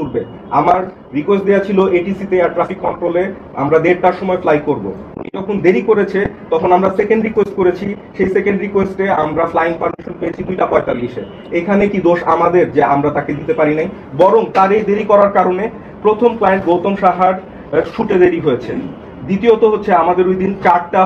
উঠবে। আমার রিকোয়েস্ট দেওয়া ছিল এটিসিতে এয়ার ট্রাফিক কন্ট্রোলে আমরা 1:30টার সময় ফ্লাই করব। যখন দেরি করেছে তখন আমরা সেকেন্ড রিকোয়েস্ট করেছি, সেই সেকেন্ড রিকোয়েস্টে আমরা ফ্লাইং পারমিশন পেয়েছি 2:45-এ। এখানে কি দোষ আমাদের যে আমরা তাকে দিতে পারি নাই? বরং তার এই দেরি করার কারণে প্রথম ক্লায়েন্ট গৌতম সাহার শুটে দেরি হয়েছে। দ্বিতীয়ত হচ্ছে আমাদের ওই দিন 4টা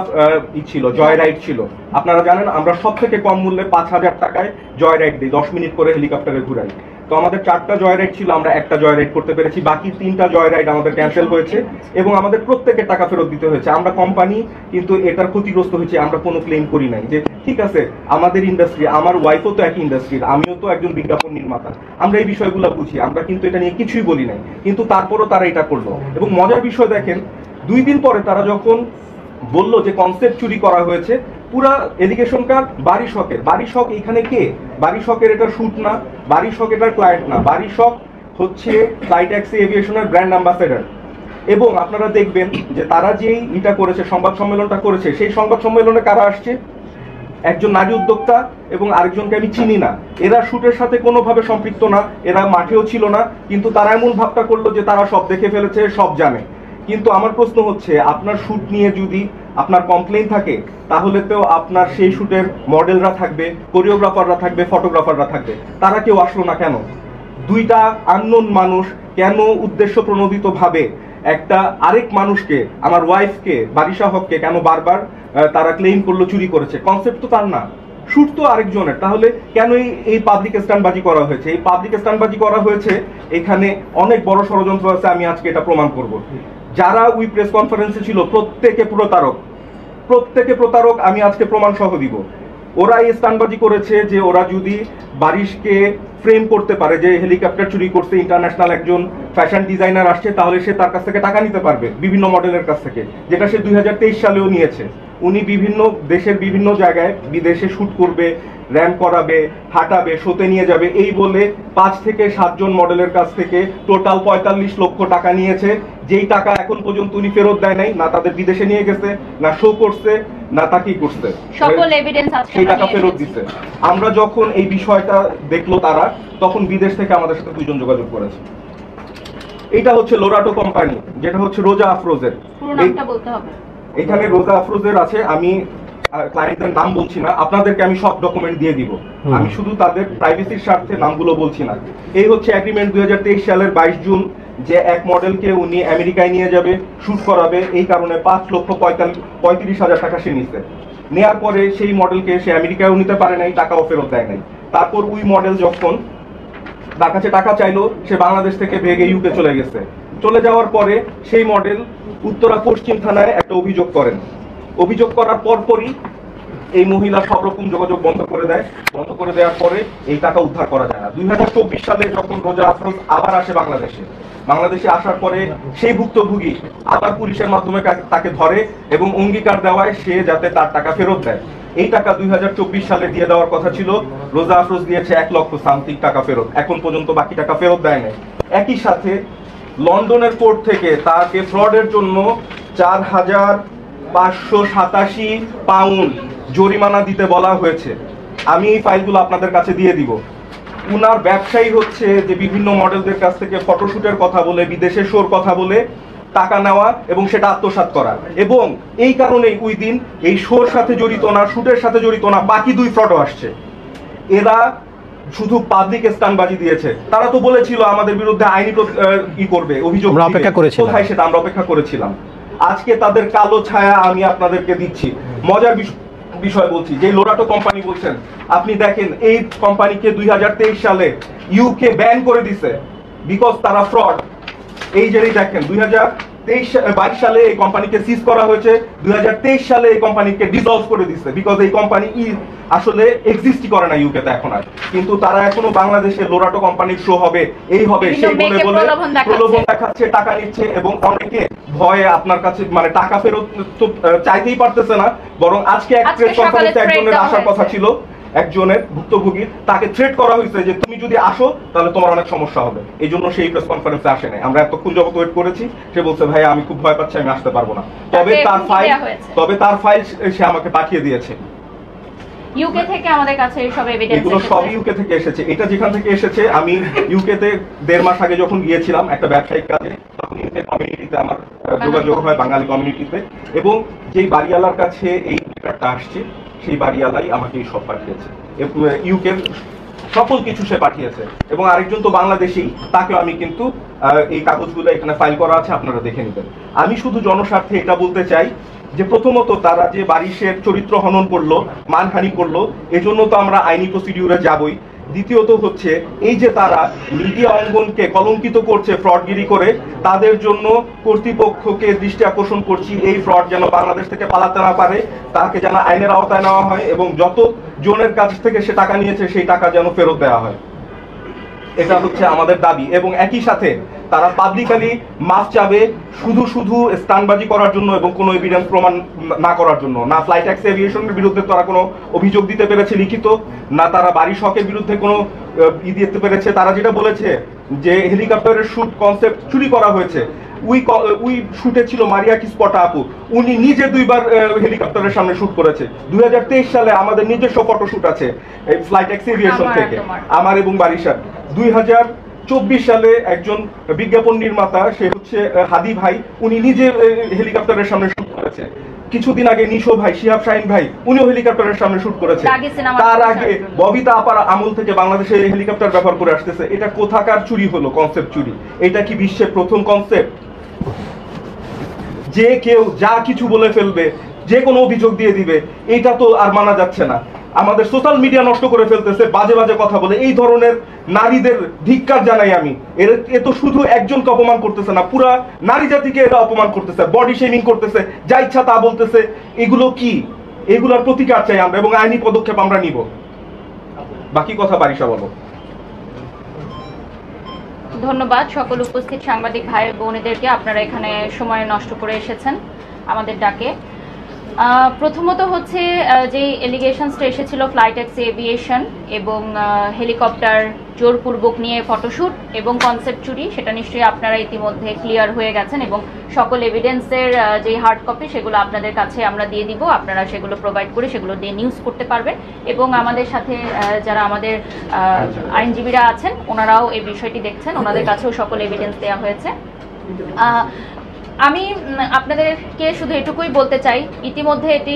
ছিল, জয় রাইড ছিল। আপনারা জানেন আমরা সব থেকে কম মূল্যে 5,000 টাকায় জয় রাইড দিই, 10 মিনিট করে হেলিকপ্টারে ঘুরাই। তো আমাদের 4টা জয় রাইড ছিল, আমরা একটা জয় রাইড করতে পেরেছি, বাকি 3টা জয় রাইড আমাদের ক্যান্সেল হয়েছে এবং আমাদের প্রত্যেকের টাকা ফেরত দিতে হয়েছে। আমরা কোম্পানি কিন্তু এটার ক্ষতিগ্রস্ত হয়েছে, আমরা কোনো ক্লেম করি নাই। যে ঠিক আছে, আমাদের ইন্ডাস্ট্রি, আমার ওয়াইফও তো একই ইন্ডাস্ট্রির, আমিও তো একজন বিজ্ঞাপন নির্মাতা, আমরা এই বিষয়গুলো বুঝি, আমরা কিন্তু এটা নিয়ে কিছুই বলি নাই, কিন্তু তারপরও তারা এটা করলো। এবং মজার বিষয় দেখেন, 2 দিন পরে তারা যখন বললো যে কনসেপ্ট চুরি করা হয়েছে, পুরা এলিগেশন কার বাড়ি শখের। বাড়ি শখ এখানে কে? বাড়ি শখের এটা শুট না, বাড়ি শখ এটার ক্লায়েন্ট না, বাড়ি শখ হচ্ছে ফ্লাই ট্যাক্সি এভিয়েশনের ব্র্যান্ড অ্যাম্বাসেডর। এবং আপনারা দেখবেন যে তারা যেই এটা করেছে, সংবাদ সম্মেলনটা করেছে, সেই সংবাদ সম্মেলনে কারা আসছে? একজন নারী উদ্যোক্তা এবং আরেকজনকে আমি চিনি না। এরা শুটের সাথে কোনোভাবে সম্পৃক্ত না, এরা মাঠেও ছিল না, কিন্তু তারা এমন ভাবটা করলো যে তারা সব দেখে ফেলেছে, সব জানে। কিন্তু আমার প্রশ্ন হচ্ছে, আপনার শুট নিয়ে যদি আপনার কমপ্লেইন থাকে, তাহলে তো আপনার সেই শুটের মডেলরা থাকবে, কোরিওগ্রাফাররা থাকবে, ফটোগ্রাফাররা থাকবে, তারা কেউ আসলো না কেন? 2টা আননোন মানুষ কেন উদ্দেশ্য প্রণোদিত ভাবে একটা আরেক মানুষকে, আমার ওয়াইফকে, বারিশা হককে কেন বারবার তারা ক্লেম করলো চুরি করেছে? কনসেপ্ট তো তার না, শুট তো আরেকজনের। তাহলে কেন এই পাবলিক স্ট্যান্ডবাজি করা হয়েছে? এই পাবলিক স্ট্যান্ডবাজি করা হয়েছে, এখানে অনেক বড় ষড়যন্ত্র আছে, আমি আজকে এটা প্রমাণ করব। যারা ওই প্রেস কনফারেন্সে ছিল প্রত্যেকে প্রতারক, আমি আজকে প্রমাণ সহ দিব। ওরা এই স্টানবাজি করেছে যে ওরা যদি বারিশকে ফ্রেম করতে পারে যে হেলিকপ্টার চুরি করছে, ইন্টারন্যাশনাল একজন ফ্যাশন ডিজাইনার আসছে, তাহলে সে তার কাছ থেকে টাকা নিতে পারবে বিভিন্ন মডেলের কাছ থেকে, যেটা সে 2023 সালেও নিয়েছে। উনি বিভিন্ন দেশের বিভিন্ন জায়গায় বিদেশে শুট করবে, র্যাম্প করাবে, হাঁটাবে, শোতে নিয়ে যাবে, এই বলে 5 থেকে 7 জন মডেলের কাছ থেকে টোটাল 45 লক্ষ টাকা নিয়েছে। যেই টাকা এখন পর্যন্ত উনি ফেরত দেয় নাই, না তাদের বিদেশে নিয়ে গেছে, না শো করছে, না তাকেই করছে, সকল এভিডেন্স আছে, সেই টাকা ফেরত দিচ্ছে। আমরা যখন এই বিষয়টা দেখলো তারা, তখন বিদেশ থেকে আমাদের সাথে 2 জন যোগাযোগ করেছে। এটা হচ্ছে লোরাটো কোম্পানি, যেটা হচ্ছে রোজা আফরোজের। পুরো নামটা বলতে হবে। এখানে রোজা আফরোজের আছে, আমি ক্লায়েন্টের নাম বলছি না, আপনাদেরকে আমি সব ডকুমেন্ট দিয়ে দিব, আমি শুধু তাদের প্রাইভেসির স্বার্থে নামগুলো বলছি না। এই হচ্ছে এগ্রিমেন্ট 2023 সালের 22 জুন, যে এক মডেলকে উনি আমেরিকায় নিয়ে যাবে, শুট করাবে, এই কারণে 5,35,000 টাকা সে নিচ্ছে। নেয়ার পরে সেই মডেলকে সে আমেরিকায়ও নিতে পারে নাই, টাকাও ফেরত দেয় নাই। তারপর ওই মডেল যখন তার কাছে টাকা চাইলো, সে বাংলাদেশ থেকে ভেগে ইউকে চলে গেছে। চলে যাওয়ার পরে সেই মডেল উত্তরা পশ্চিম থানায় একটা অভিযোগ করেন। অভিযোগ করার পরপরই এই মহিলা সব রকম যোগাযোগ বন্ধ করে দেয়। বন্ধ করে দেওয়ার পরে এই টাকা উদ্ধার করা যায় না। 2024 সালে যখন রোজা আফরোজ আবার আসে বাংলাদেশে আসার পরে সেই ভুক্তভোগী আবার পুলিশের মাধ্যমে তাকে ধরে এবং অঙ্গীকার দেওয়ায় সে যাতে তার টাকা ফেরত দেয়। এই টাকা 2024 সালে দিয়ে দেওয়ার কথা ছিল, রোজা আফরোজ দিয়েছে 1 লক্ষ সামথিং টাকা ফেরত, এখন পর্যন্ত বাকি টাকা ফেরত দেয় নাই। একই সাথে লন্ডনের কোর্ট থেকে তাকে ফ্রডের জন্য 4,587 পাউন্ড জরিমানা দিতে বলা হয়েছে। আমি এই ফাইলগুলো আপনাদের কাছে দিয়ে দিব। উনার ব্যবসায়ী হচ্ছে যে বিভিন্ন মডেলদের কাছ থেকে ফটোশুটের কথা বলে, বিদেশে শোর কথা বলে টাকা নেওয়া এবং সেটা আত্মসাৎ করা। এবং এই কারণেই ওই দিন এই শোর সাথে জড়িত না, শুটের সাথে জড়িত না, বাকি 2 ফ্রডও আসছে। এরা শুধু পাবলিক স্ট্যান্ডবাজি দিয়েছে। তারা তো বলেছিল আমাদের বিরুদ্ধে আইনি করবে, অভিযোগ কোথায় সেটা আমরা অপেক্ষা করেছিলাম। আজকে তাদের কালো ছায়া আমি আপনাদেরকে দিচ্ছি। মজার বিষয় বলছি, যে লোরাটো কোম্পানি বলছেন, আপনি দেখেন এই কোম্পানিকে 2023 সালে ইউকে ব্যান করে দিছে, বিকজ তারা ফ্রড। এই যে দেখেন 2022 সালে এই কোম্পানিকে সিজ করা হয়েছে, 2023 সালে এই কোম্পানিকে ডিসলভ করে দিচ্ছে, বিকজ এই কোম্পানি আসলে এক্সিস্টই করে না ইউকেতে এখন আর। কিন্তু তারা এখনো বাংলাদেশে লোরাটো কোম্পানির শো হবে, এই হবে সেই বলে প্রলোভন দেখাচ্ছে, টাকা নিচ্ছে এবং অনেকে ভয়ে আপনার কাছে মানে টাকা ফেরত তো চাইতেই পারতেছে না। বরং আজকে এক প্রেস কনফারেন্সে একজনের আসার কথা ছিল, একজনের ভুক্তভোগীর, তাকে থ্রেট করা হয়েছে যে তুমি যদি আসো তাহলে তোমার অনেক সমস্যা হবে। এই জন্য সেই প্রেস কনফারেন্সে আসে নাই। আমরা এতক্ষণ যাবত ওয়েট করেছি, সে বলছে ভাই আমি খুব ভয় পাচ্ছি, আমি আসতে পারবো না। তবে তার ফাইল সে আমাকে পাঠিয়ে দিয়েছে। ইউকে থেকে আমাদের কাছে সব এভিডেন্স এগুলো সব ইউকে থেকে এসেছে। এটা যেখান থেকে এসেছে, আমি ইউকে তে 1.5 মাস আগে যখন গিয়েছিলাম একটা ব্যবসায়িক কাজে, তখন ইউকে কমিউনিটিতে আমার যোগাযোগ হয়, বাঙালি কমিউনিটিতে, এবং যেই বাড়িওয়ালার কাছে এই পেপারটা আসছে সেই বাড়িওয়ালাই আমাকে এই সব পাঠিয়েছে। ইউকের সকল কিছু সে পাঠিয়েছে, এবং আরেকজন তো বাংলাদেশী, তাকেও আমি কিন্তু এই কাগজগুলো এখানে ফাইল করা আছে, আপনারা দেখে নেবেন। আমি শুধু জনস্বার্থে এটা বলতে চাই যে প্রথমত তারা যে বারিশের চরিত্র হনন করলো, মানহানি করলো, এজন্য তো আমরা আইনি প্রসিডিউরে যাবই। দ্বিতীয়ত হচ্ছে এই যে তারা মিডিয়া অঙ্গনকে কলঙ্কিত করছে ফ্রডগিরি করে, তাদের জন্য কর্তৃপক্ষকে দৃষ্টি আকর্ষণ করছি, এই ফ্রড যেন বাংলাদেশ থেকে পালাতে না পারে, তাকে যেন আইনের আওতায় নেওয়া হয়, এবং যত জনের কাছ থেকে সে টাকা নিয়েছে সেই টাকা যেন ফেরত দেওয়া হয়। এটা হচ্ছে আমাদের দাবি। এবং একই সাথে তারা পাবলিকালি মাফ চাবে শুধু স্টানবাজি করার জন্য এবং কোনো এভিডেন্স প্রমাণ না করার জন্য। না ফ্লাইট ট্যাক্স এভিয়েশনের বিরুদ্ধে তারা কোনো অভিযোগ দিতে পেরেছে লিখিত, না তারা বারিশ হকের বিরুদ্ধে কোনো দিতে পেরেছে। তারা যেটা বলেছে যে হেলিকপ্টারের শুট কনসেপ্ট চুরি করা হয়েছে, উই শুটে ছিল মারিয়া কিসকটা আপু, উনি নিজে 2 বার হেলিকপ্টারের সামনে শুট করেছে। 2023 সালে আমাদের নিজস্ব ফটোশুট আছে ফ্লাইট ট্যাক্স এভিয়েশন থেকে, আমার এবং বারিশার। 2024 সালে একজন বিজ্ঞাপন নির্মাতা, সে হচ্ছে হাদি ভাই, উনি নিজে হেলিকপ্টারের সামনে শুট করেছে। কিছুদিন আগে নিশো ভাই, শিহাব শাহিন ভাই, উনিও হেলিকপ্টারের সামনে শুট করেছে। তার আগে ববিতা আপার আমল থেকে বাংলাদেশে হেলিকপ্টার ব্যবহার করে আসতেছে। এটা কোথাকার চুরি হলো? কনসেপ্ট চুরি। এটা কি বিশ্বের প্রথম কনসেপ্ট? যে কেউ যা কিছু বলে ফেলবে, যে কোনো অভিযোগ দিয়ে দিবে, এটা তো আর মানা যাচ্ছে না। আমাদের সোশ্যাল মিডিয়া নষ্ট করে ফেলতেছে বাজে বাজে কথা বলে। এই ধরনের নারীদের ধিক্কার জানাই আমি। এ তো শুধু একজনকে অপমান করতেছে না, পুরা নারী জাতিকে এরা অপমান করতেছে, বডি শেমিং করতেছে, যা ইচ্ছা তা বলতেছে। এগুলো কি? এগুলোর প্রতিকার চাই আমরা, এবং আইনি পদক্ষেপ আমরা নিব। বাকি কথা বারিশা বলো। ধন্যবাদ সকল উপস্থিত সাংবাদিক ভাই বোনেদেরকে, আপনারা এখানে সময় নষ্ট করে এসেছেন আমাদের ডাকে। প্রথমত হচ্ছে যে এলিগেশনসটা এসেছিল ফ্লাইট ট্যাক্স এভিয়েশন এবং হেলিকপ্টার জোরপূর্বক নিয়ে ফটোশ্যুট এবং কনসেপ্ট চুরি, সেটা নিশ্চয়ই আপনারা ইতিমধ্যে ক্লিয়ার হয়ে গেছেন, এবং সকল এভিডেন্সের যে হার্ড কপি সেগুলো আপনাদের কাছে আমরা দিয়ে দিব। আপনারা সেগুলো প্রোভাইড করে সেগুলো দিয়ে নিউজ করতে পারবেন, এবং আমাদের সাথে যারা আমাদের আইনজীবীরা আছেন ওনারাও এই বিষয়টি দেখছেন, ওনাদের কাছেও সকল এভিডেন্স দেওয়া হয়েছে। আমি আপনাদেরকে শুধু এটুকুই বলতে চাই, ইতিমধ্যে এটি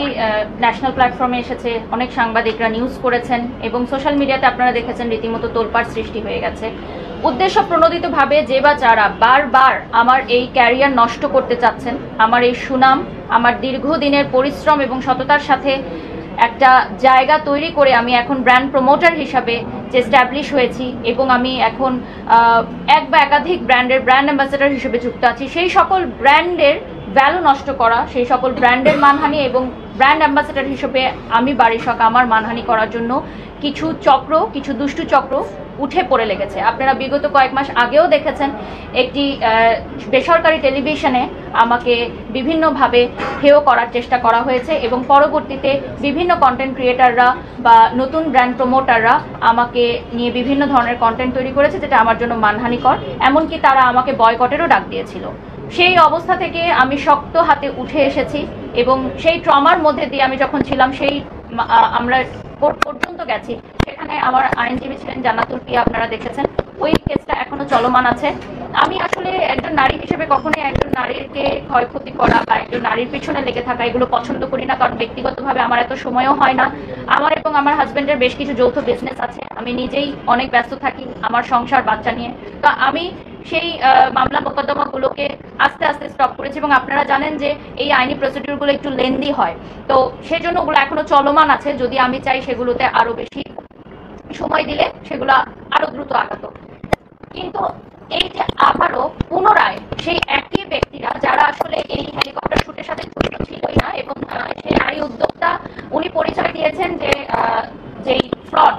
ন্যাশনাল প্ল্যাটফর্মে এসেছে, অনেক সাংবাদিকরা নিউজ করেছেন, এবং সোশ্যাল মিডিয়াতে আপনারা দেখেছেন রীতিমতো তোলপাড় সৃষ্টি হয়ে গেছে। উদ্দেশ্য প্রণোদিতভাবে যে বা যারা বারবার আমার এই ক্যারিয়ার নষ্ট করতে চাচ্ছেন, আমার এই সুনাম, আমার দীর্ঘদিনের পরিশ্রম এবং সততার সাথে একটা জায়গা তৈরি করে আমি এখন ব্র্যান্ড প্রমোটার হিসাবে যে এস্টাবলিশ হয়েছি, এবং আমি এখন এক বা একাধিক ব্র্যান্ডের ব্র্যান্ড অ্যাম্বাসেডর হিসেবে যুক্ত আছি, সেই সকল ব্র্যান্ডের ভ্যালু নষ্ট করা, সেই সকল ব্র্যান্ডের মানহানি এবং ব্র্যান্ড অ্যাম্বাসেডর হিসেবে আমি বারিশ হক আমার মানহানি করার জন্য কিছু দুষ্টু চক্র উঠে পড়ে লেগেছে। আপনারা বিগত কয়েক মাস আগেও দেখেছেন একটি বেসরকারি টেলিভিশনে আমাকে বিভিন্নভাবে হেয় করার চেষ্টা করা হয়েছে, এবং পরবর্তীতে বিভিন্ন কন্টেন্ট ক্রিয়েটাররা বা নতুন ব্র্যান্ড প্রমোটাররা আমাকে নিয়ে বিভিন্ন ধরনের কন্টেন্ট তৈরি করেছে, যেটা আমার জন্য মানহানিকর। এমনকি তারা আমাকে বয়কটেরও ডাক দিয়েছিল। সেই অবস্থা থেকে আমি শক্ত হাতে উঠে এসেছি, এবং সেই ট্রমার মধ্যে দিয়ে আমি যখন ছিলাম, আমরা কোর্ট পর্যন্ত গেছি, সেখানে আমার আইনজীবী ছিলেন জান্নাতুল পিয়া, আপনারা দেখেছেন। ওই কেসটা এখনো চলমান আছে। আমি আসলে একজন নারী হিসেবে কখনোই একজন নারীকে ক্ষয়ক্ষতি করা বা একজন নারীর পিছনে লেগে থাকা এগুলো পছন্দ করি না, কারণ ব্যক্তিগতভাবে আমার এত সময়ও হয় না। আমার এবং আমার হাজবেন্ডের বেশ কিছু যৌথ বিজনেস আছে, আমি নিজেই অনেক ব্যস্ত থাকি আমার সংসার বাচ্চা নিয়ে। তো আমি সেই মামলা মোকদ্দমাগুলোকে আস্তে আস্তে স্টপ করেছি, এবং আপনারা জানেন যে এই আইনি প্রসিডিউরগুলো একটু লেন্দি হয়, তো সেজন্য ওগুলো এখনো চলমান আছে। যদি আমি চাই সেগুলোতে আরো বেশি সময় দিলে সেগুলো আরো দ্রুত আগাতো। কিন্তু এই যে আবারও পুনরায় সেই একই ব্যক্তিরা যারা আসলে এই হেলিকপ্টার শুটের সাথে যুক্ত ছিলই না, এবং সেই নারী উদ্যোক্তা উনি পরিচয় দিয়েছেন যে যেই ফ্রড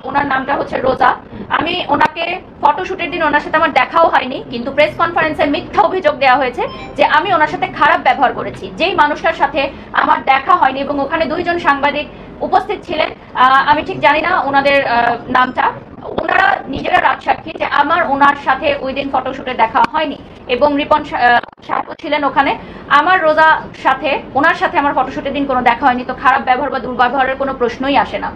ওনার নামটা হচ্ছে রোজা। আমি ওনাকে ফটোশুটের দিন ওনার সাথে আমার দেখাও হয়নি, কিন্তু প্রেস কনফারেন্সে মিথ্যা অভিযোগ দেওয়া হয়েছে যে আমি ওনার সাথে খারাপ ব্যবহার করেছি, যেই মানুষটার সাথে আমার দেখা হয়নি, এবং ওখানে 2 জন সাংবাদিক উপস্থিত ছিলেন। আমি ঠিক জানি না ওনাদের নামটা, ওনারা নিজেরা রাজসাক্ষী যে আমার ওনার সাথে ওই দিন ফটোশুটে দেখা হয়নি। এবং রিপন সাহেব ছিলেন ওখানে। আমার রোজা সাথে ওনার সাথে আমার ফটোশুটের দিন কোনো দেখা হয়নি, তো খারাপ ব্যবহার বা দুর্ব্যবহারের কোনো প্রশ্নই আসে না।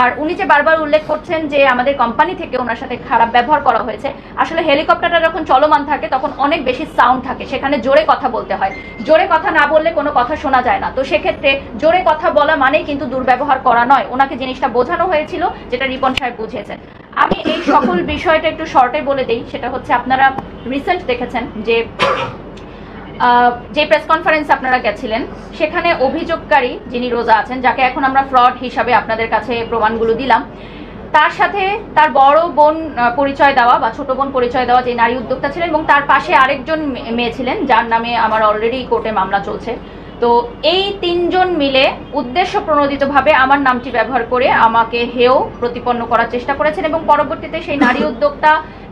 আর উনি যে বারবার উল্লেখ করছেন যে আমাদের কোম্পানি থেকে ওনার সাথে খারাপ ব্যবহার করা হয়েছে, আসলে হেলিকপ্টারটা যখন চলমান থাকে তখন অনেক বেশি সাউন্ড থাকে, সেখানে জোরে কথা বলতে হয়, জোরে কথা না বললে কোনো কথা শোনা যায় না। তো সেক্ষেত্রে জোরে কথা বলা মানেই কিন্তু দুর্ব্যবহার করা নয়, ওনাকে জিনিসটা বোঝানো হয়েছিল, যেটা রিপন সাহেব বুঝিয়েছেন। আমি এই সকল বিষয়টা একটু শর্টে বলে দিই। সেটা হচ্ছে আপনারা রিসেন্ট দেখেছেন যে প্রেস কনফারেন্স আপনারা গেছিলেন, সেখানে অভিযোগকারী যিনি রোজা আছেন, যাকে এখন আমরা ফ্রড হিসাবে আপনাদের কাছে প্রমাণগুলো দিলাম, তার সাথে তার বড় বোন পরিচয় দেওয়া বা ছোট বোন পরিচয় দেওয়া যে নারী উদ্যোক্তা ছিলেন, এবং তার পাশে আরেকজন মেয়ে ছিলেন যার নামে আমার অলরেডি কোর্টে মামলা চলছে। তো এই তিনজন মিলে উদ্দেশ্য প্রণোদিতভাবে আমার নামটি ব্যবহার করে আমাকে হেয় প্রতিপন্ন করার চেষ্টা করেছেন, এবং পরবর্তীতে সেই নারী উদ্যোক্তা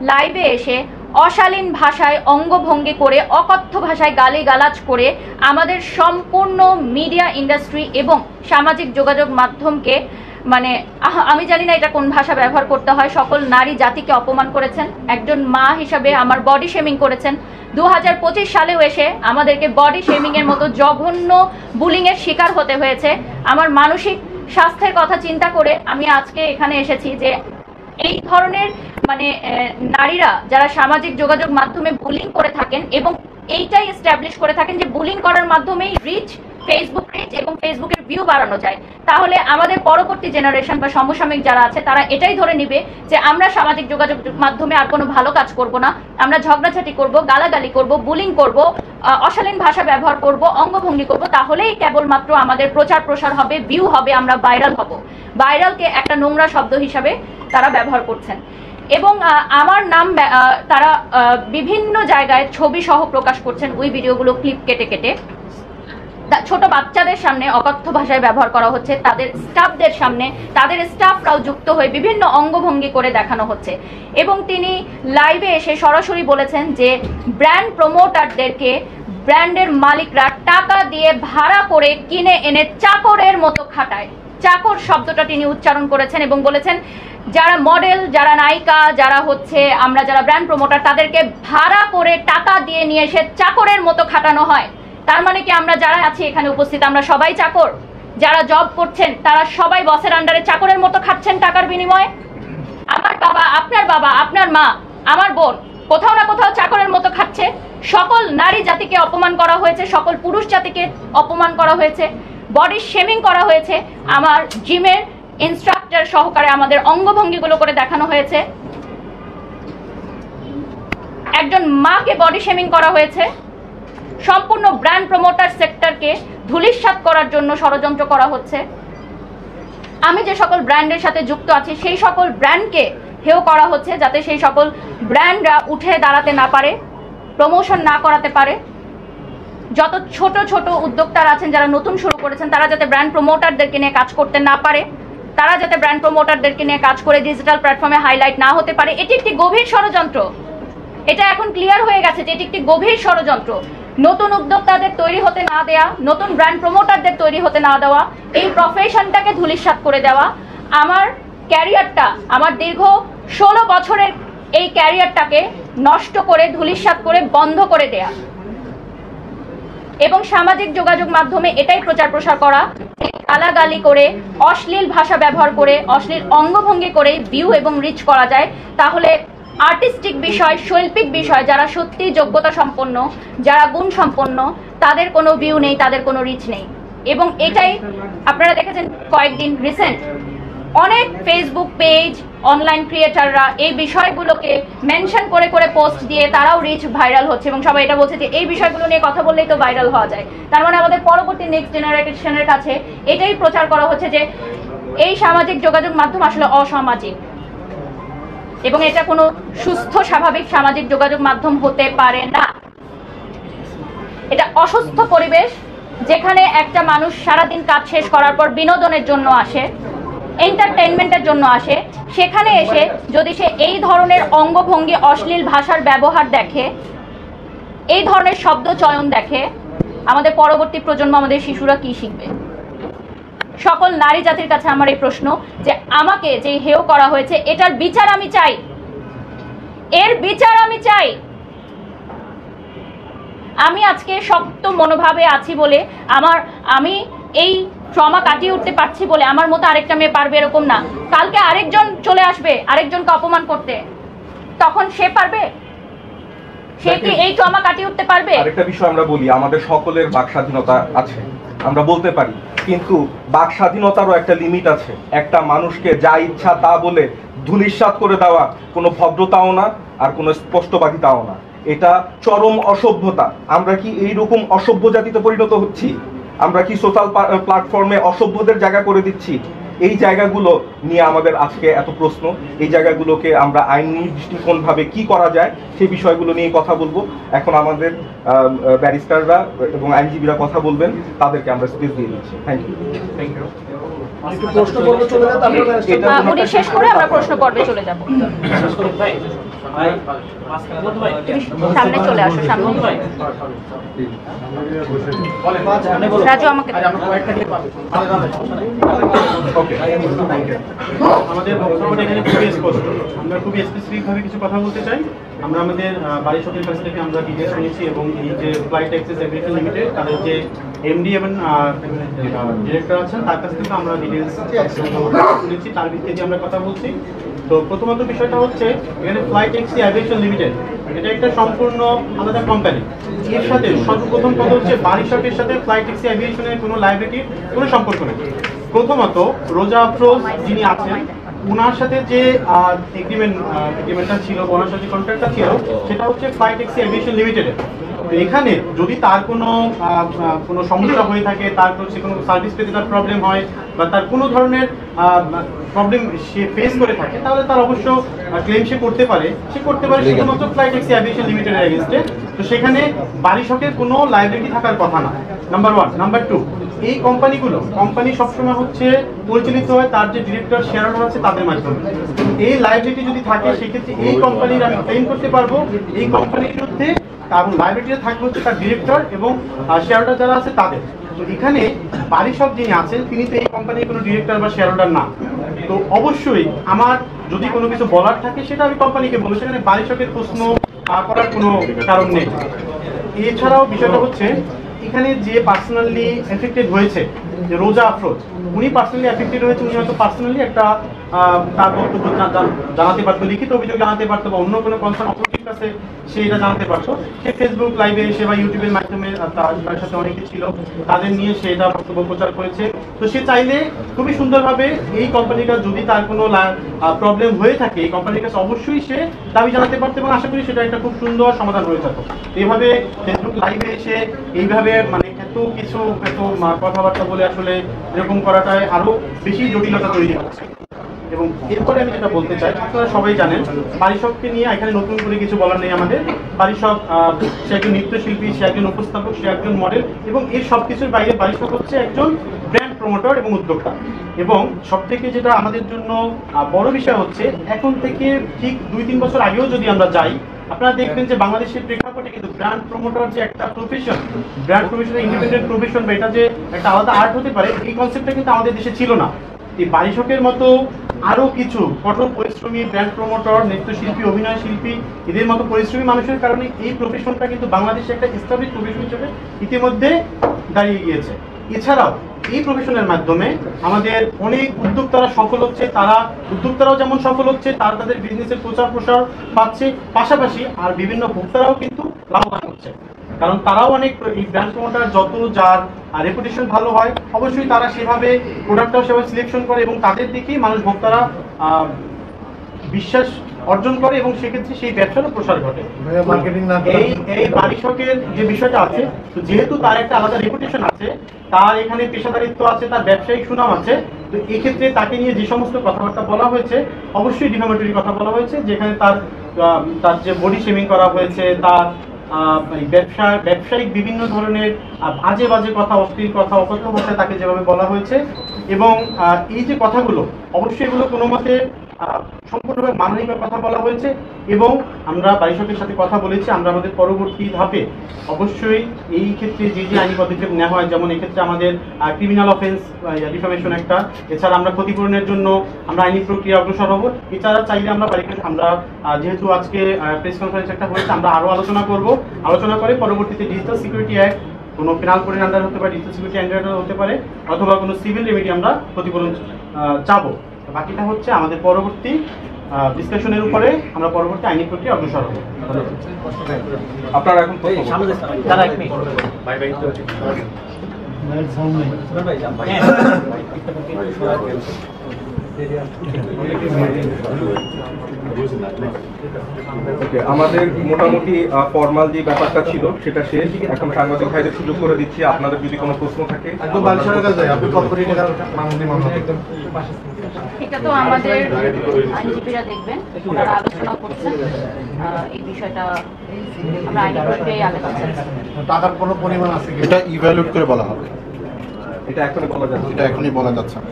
লাইভে এসে অশালীন ভাষায় অঙ্গভঙ্গি করে, অকথ্য ভাষায় গালিগালাজ করে আমাদের সম্পূর্ণ মিডিয়া ইন্ডাস্ট্রি এবং সামাজিক যোগাযোগ মাধ্যমকে, মানে আমি জানি না এটা কোন ভাষা ব্যবহার করতে হয়, সকল নারী জাতিকে অপমান করেছেন। একজন মা হিসাবে আমার বডি শেমিং করেছেন। 2025 সালেও এসে আমাদেরকে বডি শেমিং এর মতো জঘন্য বুলিং এর শিকার হতে হয়েছে। আমার মানসিক স্বাস্থ্যের কথা চিন্তা করে আমি আজকে এখানে এসেছি যে এই ধরনের মানে নারীরা যারা সামাজিক যোগাযোগ মাধ্যমে বুলিং করে থাকেন এবং এইটাই এস্টাবলিশ করে থাকেন যে বুলিং করার মাধ্যমেই রিচ, ফেসবুক রিচ এবং ফেসবুকের ভিউ বাড়ানো যায়, তাহলে আমাদের পরবর্তী জেনারেশন বা সমসাময়িক যারা আছে তারা এটাই ধরে নিবে যে আমরা সামাজিক যোগাযোগ মাধ্যমে আর কোনো ভালো কাজ করব না, আমরা ঝগড়াঝাটি করব, গালাগালি করব, বুলিং করব, অশালীন ভাষা ব্যবহার করব, অঙ্গভঙ্গি করব, তাহলেই কেবলমাত্র আমাদের প্রচার প্রসার হবে, ভিউ হবে, আমরা ভাইরাল হব। ভাইরালকে একটা নোংরা শব্দ হিসাবে তারা ব্যবহার করছেন, এবং আমার নাম তারা বিভিন্ন জায়গায় ছবি সহ প্রকাশ করছেন। ওই ভিডিওগুলো ক্লিপ কেটে কেটে ছোট বাচ্চাদের সামনে অকথ্য ভাষায় ব্যবহার করা হচ্ছে, তাদের স্টাফদের সামনে তাদের স্টাফরাও যুক্ত হয়ে বিভিন্ন অঙ্গভঙ্গি করে দেখানো হচ্ছে। এবং তিনি লাইভে এসে সরাসরি বলেছেন যে ব্র্যান্ড প্রমোটারদেরকে ব্র্যান্ডের মালিকরা টাকা দিয়ে ভাড়া করে কিনে এনে চাকরের মতো খাটায়। চাকর শব্দটা তিনি উচ্চারণ করেছেন এবং বলেছেন যারা মডেল, যারা নায়িকা, যারা হচ্ছে আমরা যারা ব্র্যান্ড প্রমোটার, তাদেরকে ভাড়া করে টাকা দিয়ে নিয়ে এসে চাকরের মতো খাটানো হয়। তার মানে কি আমরা যারা আছি এখানে উপস্থিত আমরা সবাই চাকর? যারা জব করছেন তারা সবাই বসের আন্ডারে চাকরের মতো খাচ্ছেন টাকার বিনিময়ে? আমার বাবা, আপনার মা, আমার বোন কোথাও না কোথাও চাকরের মতো খাচ্ছে। সকল নারী জাতিকে অপমান করা হয়েছে, সকল পুরুষ জাতিকে অপমান করা হয়েছে, বডি শেমিং করা হয়েছে, আমার জিমের ইনস্ট্রাক্টর সহকারে আমাদের অঙ্গভঙ্গিগুলো করে দেখানো হয়েছে, একজন মাকে বডি শেমিং করা হয়েছে, সম্পূর্ণ ব্র্যান্ড প্রমোটার সেক্টরকে ধূলিসাৎ করার জন্য ষড়যন্ত্র করা হচ্ছে। আমি যে সকল ব্র্যান্ডের সাথে যুক্ত আছি সেই সকল ব্র্যান্ডকে হেয় করা হচ্ছে, যাতে সেই সকল ব্র্যান্ডরা উঠে দাঁড়াতে না পারে, প্রমোশন না করাতে পারে। যত ছোট ছোট উদ্যোক্তারা আছেন যারা নতুন শুরু করেছেন তারা যাতে ব্র্যান্ড প্রমোটারদেরকে নিয়ে কাজ করতে না পারে, তারা যাতে ব্র্যান্ড প্রমোটারদেরকে নিয়ে কাজ করে ডিজিটাল প্ল্যাটফর্মে হাইলাইট না হতে পারে। এটি একটি গভীর ষড়যন্ত্র। এটা এখন ক্লিয়ার হয়ে গেছে যে এটি একটি গভীর ষড়যন্ত্র। নতুন উদ্যোক্তাদের তৈরি হতে না দেয়া, নতুন ব্র্যান্ড প্রমোটারদের তৈরি হতে না দেওয়া, এই প্রফেশনটাকে ধূলিসাৎ করে দেওয়া, আমার ক্যারিয়ারটা, আমার দীর্ঘ 16 বছরের এই ক্যারিয়ারটাকে নষ্ট করে ধূলিসাৎ করে বন্ধ করে দেয়া, এবং সামাজিক যোগাযোগ মাধ্যমে এটাই প্রচার প্রসার করা গালাগালি করে, অশ্লীল ভাষা ব্যবহার করে, অশ্লীল অঙ্গভঙ্গি করে ভিউ এবং রিচ করা যায়, তাহলে আর্টিস্টিক বিষয়, শৈল্পিক বিষয় যারা সত্যি যোগ্যতা সম্পন্ন, যারা গুণ সম্পন্ন, তাদের কোনো ভিউ নেই, তাদের কোনো রিচ নেই। এবং এটাই আপনারা দেখেছেন কয়েকদিন রিসেন্ট অনেক ফেসবুক পেজ, অনলাইন ক্রিয়েটাররা এই বিষয়গুলোকে মেনশন করে করে পোস্ট দিয়ে তারাও রিচ, ভাইরাল হচ্ছে, এবং সবাই এটা বলছে যে এই বিষয়গুলো নিয়ে কথা বললেই তো ভাইরাল হওয়া যায়। তার মানে আমাদের পরবর্তী নেক্সট জেনারেশনের কাছে এটাই প্রচার করা হচ্ছে যে এই সামাজিক যোগাযোগ মাধ্যম আসলে অসামাজিক, এবং এটা কোনো সুস্থ স্বাভাবিক সামাজিক যোগাযোগ মাধ্যম হতে পারে না। এটা অসুস্থ পরিবেশ, যেখানে একটা মানুষ সারাদিন কাজ শেষ করার পর বিনোদনের জন্য আসে, এন্টারটেইনমেন্টের জন্য আসে, সেখানে এসে যদি সে এই ধরনের অঙ্গভঙ্গি, অশ্লীল ভাষার ব্যবহার দেখে, এই ধরনের শব্দ চয়ন দেখে, আমাদের পরবর্তী প্রজন্ম, আমাদের শিশুরা কি শিখবে? সকল নারী জাতির কাছে আমার এই প্রশ্ন যে আমাকে যে হেয় করা হয়েছে এটার বিচার আমি চাই, এর বিচার আমি চাই। আমি আজকে শক্ত মনোভাবে আছি বলে আমি এই ট্রমা কাটিয়ে উঠতে পারছি বলে আমার মতো আরেকটা মেয়ে পারবে এরকম না। কালকে আরেকজন চলে আসবে আরেকজনকে অপমান করতে, তখন সে পারবে? সে কি এই ট্রমা কাটিয়ে উঠতে পারবে? আরেকটা বিষয় আমরা বলি, আমাদের সকলের বাক স্বাধীনতা আছে, আমরা বলতে পারি, কিন্তু বাক স্বাধীনতারও একটা লিমিট আছে। একটা মানুষকে যা ইচ্ছা তা বলে ধূলিসাৎ করে দেওয়া কোনো ভদ্রতাও না, আর কোনো স্পষ্টবাদিতাও না। এটা চরম অসভ্যতা। আমরা কি এইরকম অসভ্য জাতিতে পরিণত হচ্ছি? আমরা কি সোশ্যাল প্ল্যাটফর্মে অসভ্যদের জায়গা করে দিচ্ছি? এই জায়গাগুলো নিয়ে আমাদের আজকে এত প্রশ্ন। এই জায়গাগুলোকে আমরা আইনি দৃষ্টিকোণভাবে কি করা যায় সেই বিষয়গুলো নিয়ে কথা বলবো। এখন আমাদের ব্যারিস্টাররা এবং আইনজীবীরা কথা বলবেন, তাদেরকে আমরা স্পেস দিয়ে দিচ্ছি। Thank you. উনি শেষ করে আমরা প্রশ্ন পর্বে চলে যাব। সামনে চলে আসো, সামনে। রাজু আমাকে আমাদের বক্তব্যটা এখানে খুবই স্পষ্ট। আমরা খুবই স্পেসিফিক ভাবে কিছু কথা বলতে চাই। আমরা আমাদের বারিশকের কাছ থেকে আমরা ডিটেলস শুনেছি, এবং এই যে ফ্লাইট অ্যাক্সেস এভিয়েশন লিমিটেড তাদের যে এমডি এবং ডিরেক্টর আছেন তার কাছ থেকে আমরা ডিটেলস শুনেছি, তার ভিত্তিতে আমরা কথা বলছি। তো প্রথমত বিষয়টা হচ্ছে, এখানে ফ্লাইট ট্যাক্সি অ্যাভিয়েশন লিমিটেড এটা একটা সম্পূর্ণ আলাদা কোম্পানি। এর সাথে সর্বপ্রথম কথা হচ্ছে, বারিশকের সাথে ফ্লাইট ট্যাক্সি অ্যাভিয়েশনের কোনো লাইবিলিটির কোনো সম্পর্ক নেই। প্রথমত রোজা আফরোজ যিনি আছেন, ওনার সাথে যে এগ্রিমেন্টটা ছিল, ওনার সাথে কন্ট্রাক্টটা ছিল, সেটা হচ্ছে ফ্লাইট ট্যাক্সি অ্যাভিয়েশন লিমিটেডের। এখানে যদি তার কোনো সমস্যা হয়ে থাকে, তার সে কোনো সার্ভিস পেতে তার প্রবলেম হয়, বা তার কোনো ধরনের প্রবলেম সে ফেস করে থাকে, তাহলে তার অবশ্য ক্লেম সে করতে পারে শুধুমাত্র ফ্লাইট ট্যাক্সি অ্যাভিয়েশন লিমিটেডের এগেইনস্টে। তো সেখানে বারিশকের কোনো লাইবিলিটি থাকার কথা না, নাম্বার 1। নাম্বার 2, এই কোম্পানি সবসময় হচ্ছে পরিচালিত হয় তার যে ডিরেক্টর শেয়ার হোল্ডার আছে তাদের মাধ্যমে। এই লাইবিলিটি যদি থাকে, সেক্ষেত্রে এই কোম্পানির আমি ক্লেম করতে পারবো, এই কোম্পানির বিরুদ্ধে কারণ লাইবিলিটি থাকবে হচ্ছে তার ডিরেক্টর এবং শেয়ার হোল্ডার যারা আছে তাদের। তো এখানে বারিশক যিনি আছেন, তিনি তো এই কোম্পানির কোনো ডিরেক্টর বা শেয়ার হোল্ডার না। তো অবশ্যই আমার যদি কোনো কিছু বলার থাকে, সেটা আমি কোম্পানিকে বলবো, সেখানে বারিশকের প্রশ্ন করার কোনো কারণ নেই। এছাড়াও বিষয়টা হচ্ছে, এখানে যে পার্সোনালি এফেক্টেড হয়েছে, যে রোজা আফরোজ, উনি পার্সোনালি এফেক্টেড হয়েছে। উনি হয়তো পার্সোনালি একটা তার বক্তব্য জানাতে পারতো, লিখিত অভিযোগ জানাতে পারতো, বা অন্য কোনো কনসার্ন অথরিটির কাছে সে এটা জানাতে পারতো। সে ফেসবুক লাইভে এসে বা ইউটিউবের মাধ্যমে তার সাথে অনেকে ছিল, তাদের নিয়ে সে এটা বক্তব্য প্রচার করেছে। তো সে চাইলে খুবই সুন্দরভাবে এই কোম্পানির কাছে, যদি তার কোনো প্রবলেম হয়ে থাকে, এই কোম্পানির কাছে অবশ্যই সে দাবি জানাতে পারতো, এবং আশা করি সেটা একটা খুব সুন্দর সমাধান হয়ে যেত। এইভাবে ফেসবুক লাইভে এসে এইভাবে এত কথাবার্তা বলে আসলে এরকম করাটায় আরো বেশি জটিলতা তৈরি হচ্ছে। এবং এরপরে আমি যেটা বলতে চাই, আপনারা সবাই জানেন বারিশককে নিয়ে এখানে নতুন করে কিছু বলার নেই আমাদের। বারিশক সে একজন নৃত্যশিল্পী, সে একজন উপস্থাপক, সে একজন মডেল, এবং এর সবকিছুর বাইরে বারিশক হচ্ছে একজন ব্র্যান্ড প্রমোটর এবং উদ্যোক্তা। এবং সব থেকে যেটা আমাদের জন্য বড় বিষয় হচ্ছে, এখন থেকে ঠিক 2-3 বছর আগেও যদি আমরা যাই, আপনারা দেখবেন যে বাংলাদেশের প্রেক্ষাপটে কিন্তু ব্র্যান্ড প্রমোটর যে একটা profession, brand profession independent profession, বা এটা যে একটা আলাদা আর্ট হতে পারে, এই কনসেপ্টটা কিন্তু আমাদের দেশে ছিল না। এই বারিশকের মতো আরো কিছু কঠোর পরিশ্রমী ব্র্যান্ড প্রমোটর, নৃত্যশিল্পী, অভিনয় শিল্পী, এদের মতো পরিশ্রমী মানুষের কারণে এই প্রফেশনটা কিন্তু বাংলাদেশে একটা এস্টাবলিশ প্রফেশন হিসেবে ইতিমধ্যে দাঁড়িয়ে গিয়েছে। এছাড়াও এই প্রফেশনের মাধ্যমে আমাদের অনেক উদ্যোক্তারা সফল হচ্ছে, উদ্যোক্তারাও যেমন সফল হচ্ছে, তাদের বিজনেসের প্রচার প্রসার পাচ্ছে, পাশাপাশি আর বিভিন্ন ভোক্তারাও কিন্তু লাভবান হচ্ছে। কারণ তারাও অনেক, এই ব্র্যান্ড প্রমোটার যত যার রেপুটেশন ভালো হয়, অবশ্যই তারা সেভাবে প্রোডাক্টটাও সেভাবে সিলেকশন করে, এবং তাদের দিকেই মানুষ ভোক্তারা বিশ্বাস অর্জন করে, এবং সেক্ষেত্রে সেই ব্যবসারও প্রসার ঘটে। এই বারিশকের যে বিষয়টা আছে, তো যেহেতু তার একটা আলাদা রেপুটেশন আছে, তার এখানে পেশাদারিত্ব আছে, তার ব্যবসায়িক সুনাম আছে, তো এক্ষেত্রে তাকে নিয়ে যে সমস্ত কথাবার্তা বলা হয়েছে, অবশ্যই ডিফামেটরি কথা বলা হয়েছে, যেখানে তার যে বডি শেমিং করা হয়েছে, তার ব্যবসায়িক বিভিন্ন ধরনের বাজে বাজে কথা, অশ্লীল কথা, অকথ্য ভাষায় তাকে যেভাবে বলা হয়েছে, এবং এই যে কথাগুলো, অবশ্যই এগুলো কোনো মতে সম্পূর্ণভাবে মানহানিকর কথা বলা হয়েছে এবং আমরা বারিশকের সাথে কথা বলেছি। আমরা আমাদের পরবর্তী ধাপে অবশ্যই এই ক্ষেত্রে যে যে আইনি পদক্ষেপ নেওয়া হয়, যেমন এক্ষেত্রে আমাদের ক্রিমিনাল অফেন্স ডিফামেশন একটা, এছাড়া আমরা ক্ষতিপূরণের জন্য আমরা আইনি প্রক্রিয়া অগ্রসর হব। এছাড়া চাইলে আমরা আমরা যেহেতু আজকে প্রেস কনফারেন্স একটা হয়েছে, আমরা আরও আলোচনা করে পরবর্তীতে ডিজিটাল সিকিউরিটি অ্যাক্ট কোনো পেনাল কোডের আন্ডার হতে পারে, ডিজিটাল সিকিউরিটি আন্ডার হতে পারে, অথবা কোনো সিভিল রেমেডি আমরা ক্ষতিপূরণ চাবো। বাকিটা হচ্ছে আমাদের পরবর্তী ডিসকাশনের উপরে, আমরা পরবর্তী আইনি প্রক্রিয়া অগ্রসর হব। আপনারা এখন আমাদের মোটামুটি ফর্মাল যে ব্যাপারটা ছিল সেটা শেষ। এখন সাংবাদিক ভাইদের সুযোগ করে দিচ্ছি, আপনাদের যদি কোনো প্রশ্ন থাকে। এটা তো আমাদের আইনজীবীরা দেখবেন, ওনারা আলোচনা করছেন এই বিষয়টা। আমরা আইনি প্রক্রিয়ায় আলোচনা করছি। টাকার কোনো পরিমাণ আছে এটা ইভ্যালুয়েট করে বলা হবে, এটা এখনই বলা যাচ্ছে না।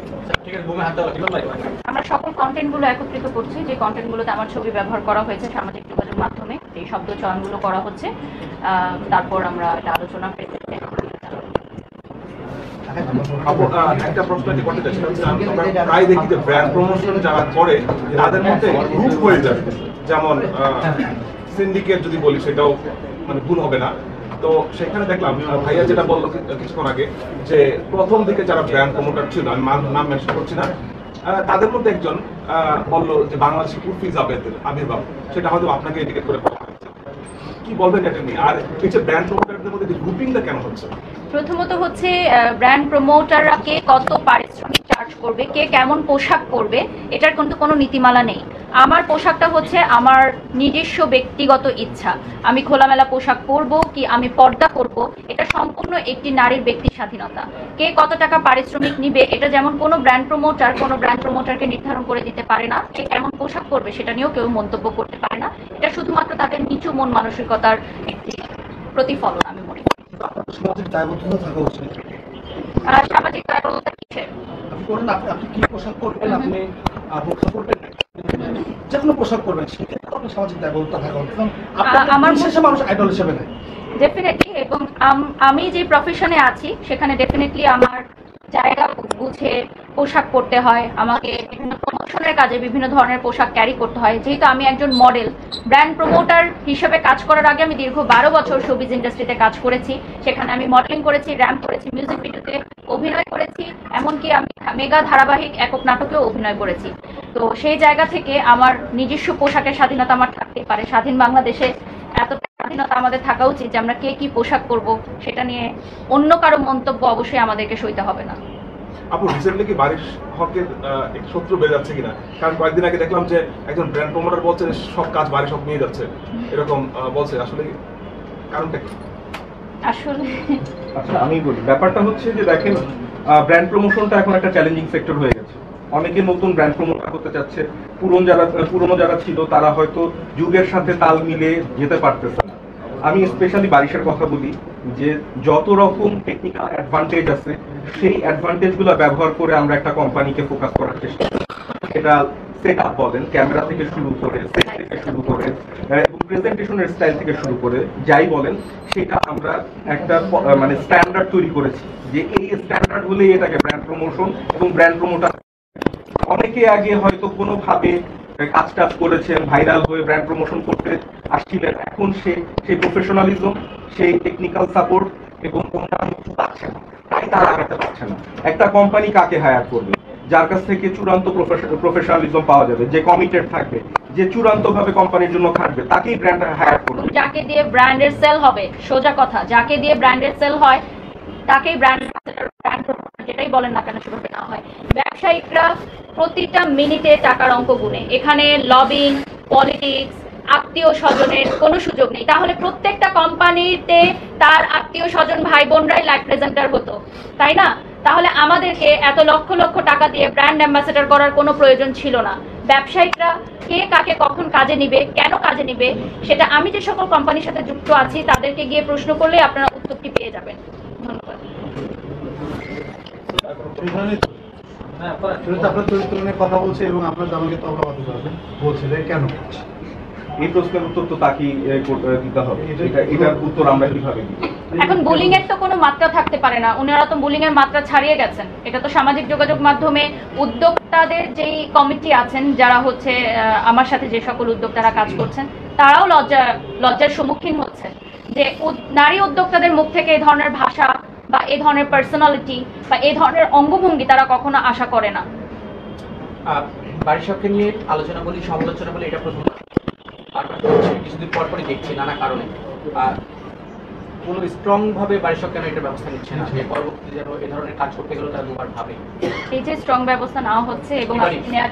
আমরা সকল কন্টেন্টগুলো একত্রিত করছি, যে কন্টেন্টগুলোতে আমার ছবি ব্যবহার করা হয়েছে সামাজিক যোগাযোগ মাধ্যমে, এই শব্দ চয়নগুলো করা হচ্ছে। তারপর আমরা এটা আলোচনা পেতে একটা প্রশ্ন করতে চাচ্ছিলাম, আমরা প্রায় দেখি যে ব্র্যান্ড প্রমোশন যারা করে তাদের মধ্যে গ্রুপ হয়ে যায়, যেমন সিন্ডিকেট যদি বলি সেটাও মানে ভুল হবে না। তো সেখানে দেখলাম ভাইয়া যেটা বললো কিছুক্ষণ আগে, যে প্রথম দিকে যারা ব্র্যান্ড প্রমোটার ছিল, আমি নাম মেনশন করছি না, তাদের মধ্যে একজন বললো যে বাংলাদেশি উর্ফি জাবেদের আবির্ভাব, সেটা হয়তো আপনাকে ইন্ডিকেট করে বলা হয়েছে। কি বলবেন এটা নিয়ে? আর এই যে ব্র্যান্ড প্রমোটারদের মধ্যে গ্রুপিংটা কেন হচ্ছে? প্রথমত হচ্ছে ব্র্যান্ড প্রমোটাররা কে কত পারিশ্রমিক চার্জ করবে, কে কেমন পোশাক পরবে, এটার কিন্তু কোনো নীতিমালা নেই। আমার পোশাকটা হচ্ছে আমার নিজস্ব ব্যক্তিগত ইচ্ছা। আমি খোলামেলা পোশাক পরবো কি আমি পর্দা করব, এটা সম্পূর্ণ একটি নারীর ব্যক্তি স্বাধীনতা। কে কত টাকা পারিশ্রমিক নিবে এটা যেমন কোনো ব্র্যান্ড প্রমোটারকে নির্ধারণ করে দিতে পারে না। কে কেমন পোশাক পরবে সেটা নিয়েও কেউ মন্তব্য করতে পারে না। এটা শুধুমাত্র তাদের নিচু মন মানসিকতার একটি প্রতিফলন আমি মনে করি। সামাজিক দায়বদ্ধতা থাকা উচিত। সামাজিক দায়বদ্ধতা কিসের? আপনি কি পোশাক করবেন, আপনি বোরকা করবেন, যে কোনো পোশাক করবেন, সেক্ষেত্রে আপনার সামাজিক দায়বদ্ধতা থাকা উচিত। আমার বিশেষ মানুষ আইডল হিসেবে নেয় ডেফিনেটলি, এবং আমি যে প্রফেশনে আছি সেখানে ডেফিনেটলি আমার জায়গা বুঝে পোশাক পরতে হয়। আমাকে বিভিন্ন প্রমোশনের কাজে বিভিন্ন ধরনের পোশাক ক্যারি করতে হয়। যেহেতু আমি একজন মডেল, ব্র্যান্ড প্রমোটার হিসেবে কাজ করার আগে আমি দীর্ঘ 12 বছর শোবিজ ইন্ডাস্ট্রিতে কাজ করেছি। সেখানে আমি মডেলিং করেছি, র্যাম্প করেছি, মিউজিক ভিডিওতে অভিনয় করেছি, এমনকি আমি মেগা ধারাবাহিক একক নাটকেও অভিনয় করেছি। তো সেই জায়গা থেকে আমার নিজস্ব পোশাকের স্বাধীনতা আমার থাকতেই পারে। স্বাধীন বাংলাদেশে এতটা স্বাধীনতা আমাদের থাকা উচিত যে আমরা কে কি পোশাক করব সেটা নিয়ে অন্য কারো মন্তব্য অবশ্যই আমাদেরকে সইতে হবে না। আপু, রিসেন্টলি কি বারিশ হকের এক শত্রু বেড়ে যাচ্ছে কিনা? কারণ কয়েকদিন আগে দেখলাম যে একজন ব্র্যান্ড প্রমোটার বলছে সব কাজ বারিশ হক নিয়ে যাচ্ছে, এরকম বলছে। আসলে কারণটা কি? আসলে আচ্ছা আমি বলি, ব্যাপারটা হচ্ছে যে দেখেন, ব্র্যান্ড প্রমোশনটা এখন একটা চ্যালেঞ্জিং সেক্টর হয়ে গেছে। অনেকে নতুন ব্র্যান্ড প্রমোটার করতে চাচ্ছে, পুরনো যারা ছিল তারা হয়তো যুগের সাথে তাল মিলে যেতে পারতেছে না। আমি স্পেশালি বারিশের কথা বলি, যে যত রকম টেকনিক্যাল অ্যাডভান্টেজ আছে সেই অ্যাডভান্টেজগুলো ব্যবহার করে আমরা একটা কোম্পানিকে ফোকাস করার চেষ্টা করি। সেটা সেট আপ বলেন, ক্যামেরা থেকে শুরু করে, সেট থেকে শুরু করে, এবং প্রেজেন্টেশনের স্টাইল থেকে শুরু করে যাই বলেন, সেটা আমরা একটা মানে স্ট্যান্ডার্ড তৈরি করেছি, যে এই স্ট্যান্ডার্ড হলেই এটাকে ব্র্যান্ড প্রমোশন এবং ব্র্যান্ড প্রমোটার। অনেকে আগে হয়তো কোনোভাবে কাজ টাজ করেছেন, ভাইরাল হয়ে ব্র্যান্ড প্রমোশন করতে আসছিলেন, এখন সেই প্রফেশনালিজম, সেই টেকনিক্যাল সাপোর্ট এবং অন্যান্য কিছু পাচ্ছে না, তাই তারা আগাতে পারছে না। একটা কোম্পানি কাকে হায়ার করবে? যার কাছ থেকে চূড়ান্ত প্রফেশনালিজম পাওয়া যাবে, যে কমিটেড থাকবে, যে চূড়ান্ত ভাবে কোম্পানির জন্য খাটবে, তাকেই ব্র্যান্ড হায়ার করবে। যাকে দিয়ে ব্র্যান্ডের সেল হবে, সোজা কথা, যাকে দিয়ে ব্র্যান্ডের সেল হয় তাকেই ব্র্যান্ড যেটাই বলেন না কেন সেভাবে না হয়। ব্যবসায়িকরা প্রতিটা মিনিটে টাকার অঙ্ক গুনে, এখানে লবিং, পলিটিক্স, আত্মীয় স্বজনের কোনো সুযোগ নেই। তাহলে প্রত্যেকটা কোম্পানিতে তার আত্মীয় স্বজন ভাই বোনরাই লাইভ প্রেজেন্টার হতো, তাই না? তাহলে আমাদেরকে এত লক্ষ লক্ষ টাকা দিয়ে ব্র্যান্ড অ্যাম্বাসেডর করার কোনো প্রয়োজন ছিল না। ব্যবসায়িকরা কে কাকে কখন কাজে নিবে, কেন কাজে নিবে, সেটা আমি যে সকল কোম্পানির সাথে যুক্ত আছি তাদেরকে গিয়ে প্রশ্ন করলে আপনারা উত্তরটি পেয়ে যাবেন। ধন্যবাদ। আপনার চরিত্র নিয়ে কথা বলছে এবং আপনার জামাইকে তবলাবাদী করবেন বলছে যে কেন? এই প্রশ্নের উত্তর তো তাকেই দিতে হবে। এটার উত্তর আমরা কিভাবে দিই? এখন বুলিং এর তো কোনো মাত্রা থাকতে পারে না, ওনারা তো বুলিং এর মাত্রা ছাড়িয়ে গেছেন। এটা তো সামাজিক যোগাযোগ মাধ্যমে উদ্যোক্তাদের যেই কমিটি আছেন, যারা হচ্ছে আমার সাথে যে সকল উদ্যোক্তারা কাজ করছেন, তারাও লজ্জার সম্মুখীন হচ্ছে যে নারী উদ্যোক্তাদের মুখ থেকে এই ধরনের ভাষা বা এই ধরনের পার্সোনালিটি বা এই ধরনের অঙ্গভঙ্গি তারা কখনো আশা করে না। বাড়ির সবকে নিয়ে আলোচনা বলি, সমালোচনা বলি, এটা প্রথম কিছুদিন পরপরই দেখছি নানা কারণে কোনো স্ট্রং ভাবে বাড়ির সব কেন এটা ব্যবস্থা নিচ্ছে না, যে পরবর্তীতে যেন এই ধরনের কাজ করতে গেলে তারা দুবার ভাবে। এই যে স্ট্রং ব্যবস্থা নেওয়া হচ্ছে এবং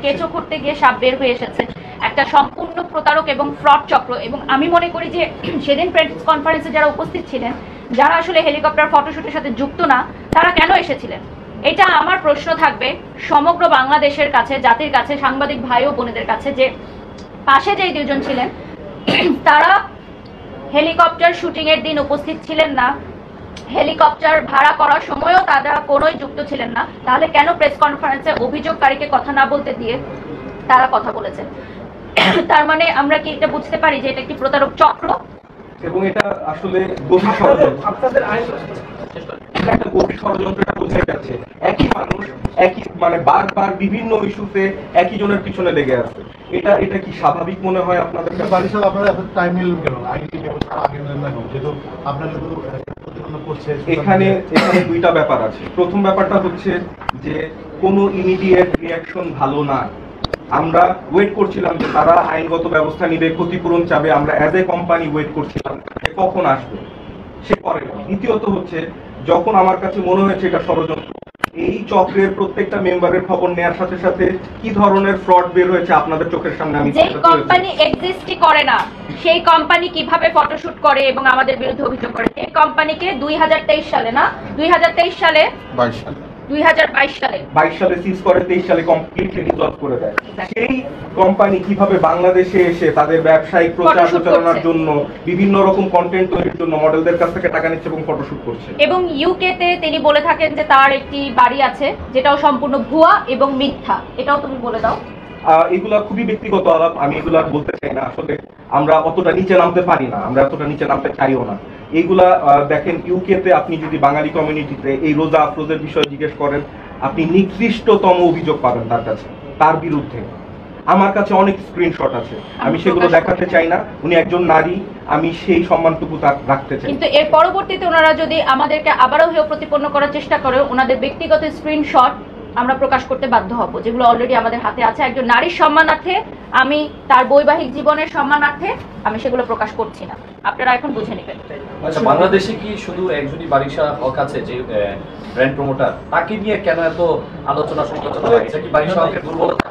কেঁচো করতে গিয়ে সাপ বের হয়ে এসেছে, একটা সম্পূর্ণ প্রতারক এবং ফ্রড চক্র। এবং আমি মনে করি যে সেদিন প্রেস কনফারেন্সে যারা উপস্থিত ছিলেন, যারা আসলে হেলিকপ্টার ফটোশুটের সাথে যুক্ত না, তারা কেন এসেছিলেন? এটা আমার প্রশ্ন থাকবে সমগ্র বাংলাদেশের কাছে, জাতির কাছে, সাংবাদিক ভাই ও বোনেদের কাছে, যে পাশে যে দুজন ছিলেন তারা হেলিকপ্টার শুটিং এর দিন উপস্থিত ছিলেন না, হেলিকপ্টার ভাড়া করার সময়ও তারা কোনোই যুক্ত ছিলেন না, তাহলে কেন প্রেস কনফারেন্সে অভিযোগকারীকে কথা না বলতে দিয়ে তারা কথা বলেছেন? তার মানে আমরা কি এটা বুঝতে পারি যে এটা একটি প্রতারক চক্র? এবং এটা আসলে গভীর ষড়যন্ত্র, আপনাদের একটা গভীর ষড়যন্ত্রটা বোঝা যাচ্ছে। একই মানুষ একই মানে বারবার বিভিন্ন ইস্যুতে একই জনের পিছনে লেগে আছে। এটা কি স্বাভাবিক মনে হয় আপনাদের কাছে? বাড়ির সব আপনারা টাইম নিলেন কেন? আইনি ব্যবস্থা আগে নিলেন না কেন? যেহেতু আপনারা তো প্রতিবন্ধক করছে। এখানে দুইটা ব্যাপার আছে। প্রথম ব্যাপারটা হচ্ছে যে কোনো ইমিডিয়েট রিয়াকশন ভালো না। আমরা ওয়েট করছিলাম যে তারা আইনগত ব্যবস্থা নিবে, ক্ষতিপূরণ চাবে। আমরা অ্যাজ এ কোম্পানি ওয়েট করছিলাম যে কখন আসবে, সে করে। দ্বিতীয়ত হচ্ছে যখন আমার কাছে মনে হয়েছে এটা ষড়যন্ত্র, এই চক্রের প্রত্যেকটা মেম্বারের খবর নেওয়ার সাথে সাথে কি ধরনের ফ্রড বের হয়েছে আপনাদের চোখের সামনে আমি যে কোম্পানি এক্সিস্টই করে না, সেই কোম্পানি কিভাবে ফটোশুট করে এবং আমাদের বিরুদ্ধে অভিযোগ করে? এই কোম্পানিকে 2023 সালে না 2023 সালে 2022 সালে সিজ করে, 23 সালে কমপ্লিটলি ডিসলভ করে দেয়। সেই কোম্পানি কিভাবে বাংলাদেশে এসে তাদের ব্যবসায়িক প্রচার প্রচারণার জন্য বিভিন্ন রকম কন্টেন্ট তৈরির জন্য মডেলদের কাছ থেকে টাকা নিচ্ছে এবং ফটোশুট করছে। এবং ইউকে তে তিনি বলে থাকেন যে তার একটি বাড়ি আছে যেটাও সম্পূর্ণ ভুয়া এবং মিথ্যা। এটাও তুমি বলে দাও। এগুলা খুবই ব্যক্তিগত আলাপ, আমি এগুলা বলতে চাই না। আসলে আমরা অতটা নিচে নামতে পারি না, আমরা অতটা নিচে নামতে চাইও না। এইগুলা দেখেন, ইউকেতে আপনি যদি বাঙালি কমিউনিটিতে এই রোজা আফরোজের বিষয়ে জিজ্ঞেস করেন, আপনি নিকৃষ্টতম অভিযোগ পাবেন তার কাছে, তার বিরুদ্ধে। আমার কাছে অনেক স্ক্রিনশট আছে, আমি সেগুলো দেখাতে চাই না। উনি একজন নারী, আমি সেই সম্মানটুকু তার রাখতে চাই। কিন্তু এর পরবর্তীতে ওনারা যদি আমাদেরকে আবারও হেয় প্রতিপন্ন করার চেষ্টা করে, ওনাদের ব্যক্তিগত স্ক্রিনশট আমরা প্রকাশ করতে বাধ্য হব, যেগুলো অলরেডি আমাদের হাতে আছে। একজন নারীর সম্মানার্থে, আমি তার বৈবাহিক জীবনের সম্মানার্থে আমি সেগুলো প্রকাশ করছি না। আপনারা এখন বুঝে নেবেন। আচ্ছা, বাংলাদেশে কি শুধু একজনই বারিশা হক আছে যে ব্র্যান্ড প্রমোটার? তাকে নিয়ে কেন এত আলোচনা সমালোচনা হয়? এটা কি বারিশা হকের দুর্বলতা?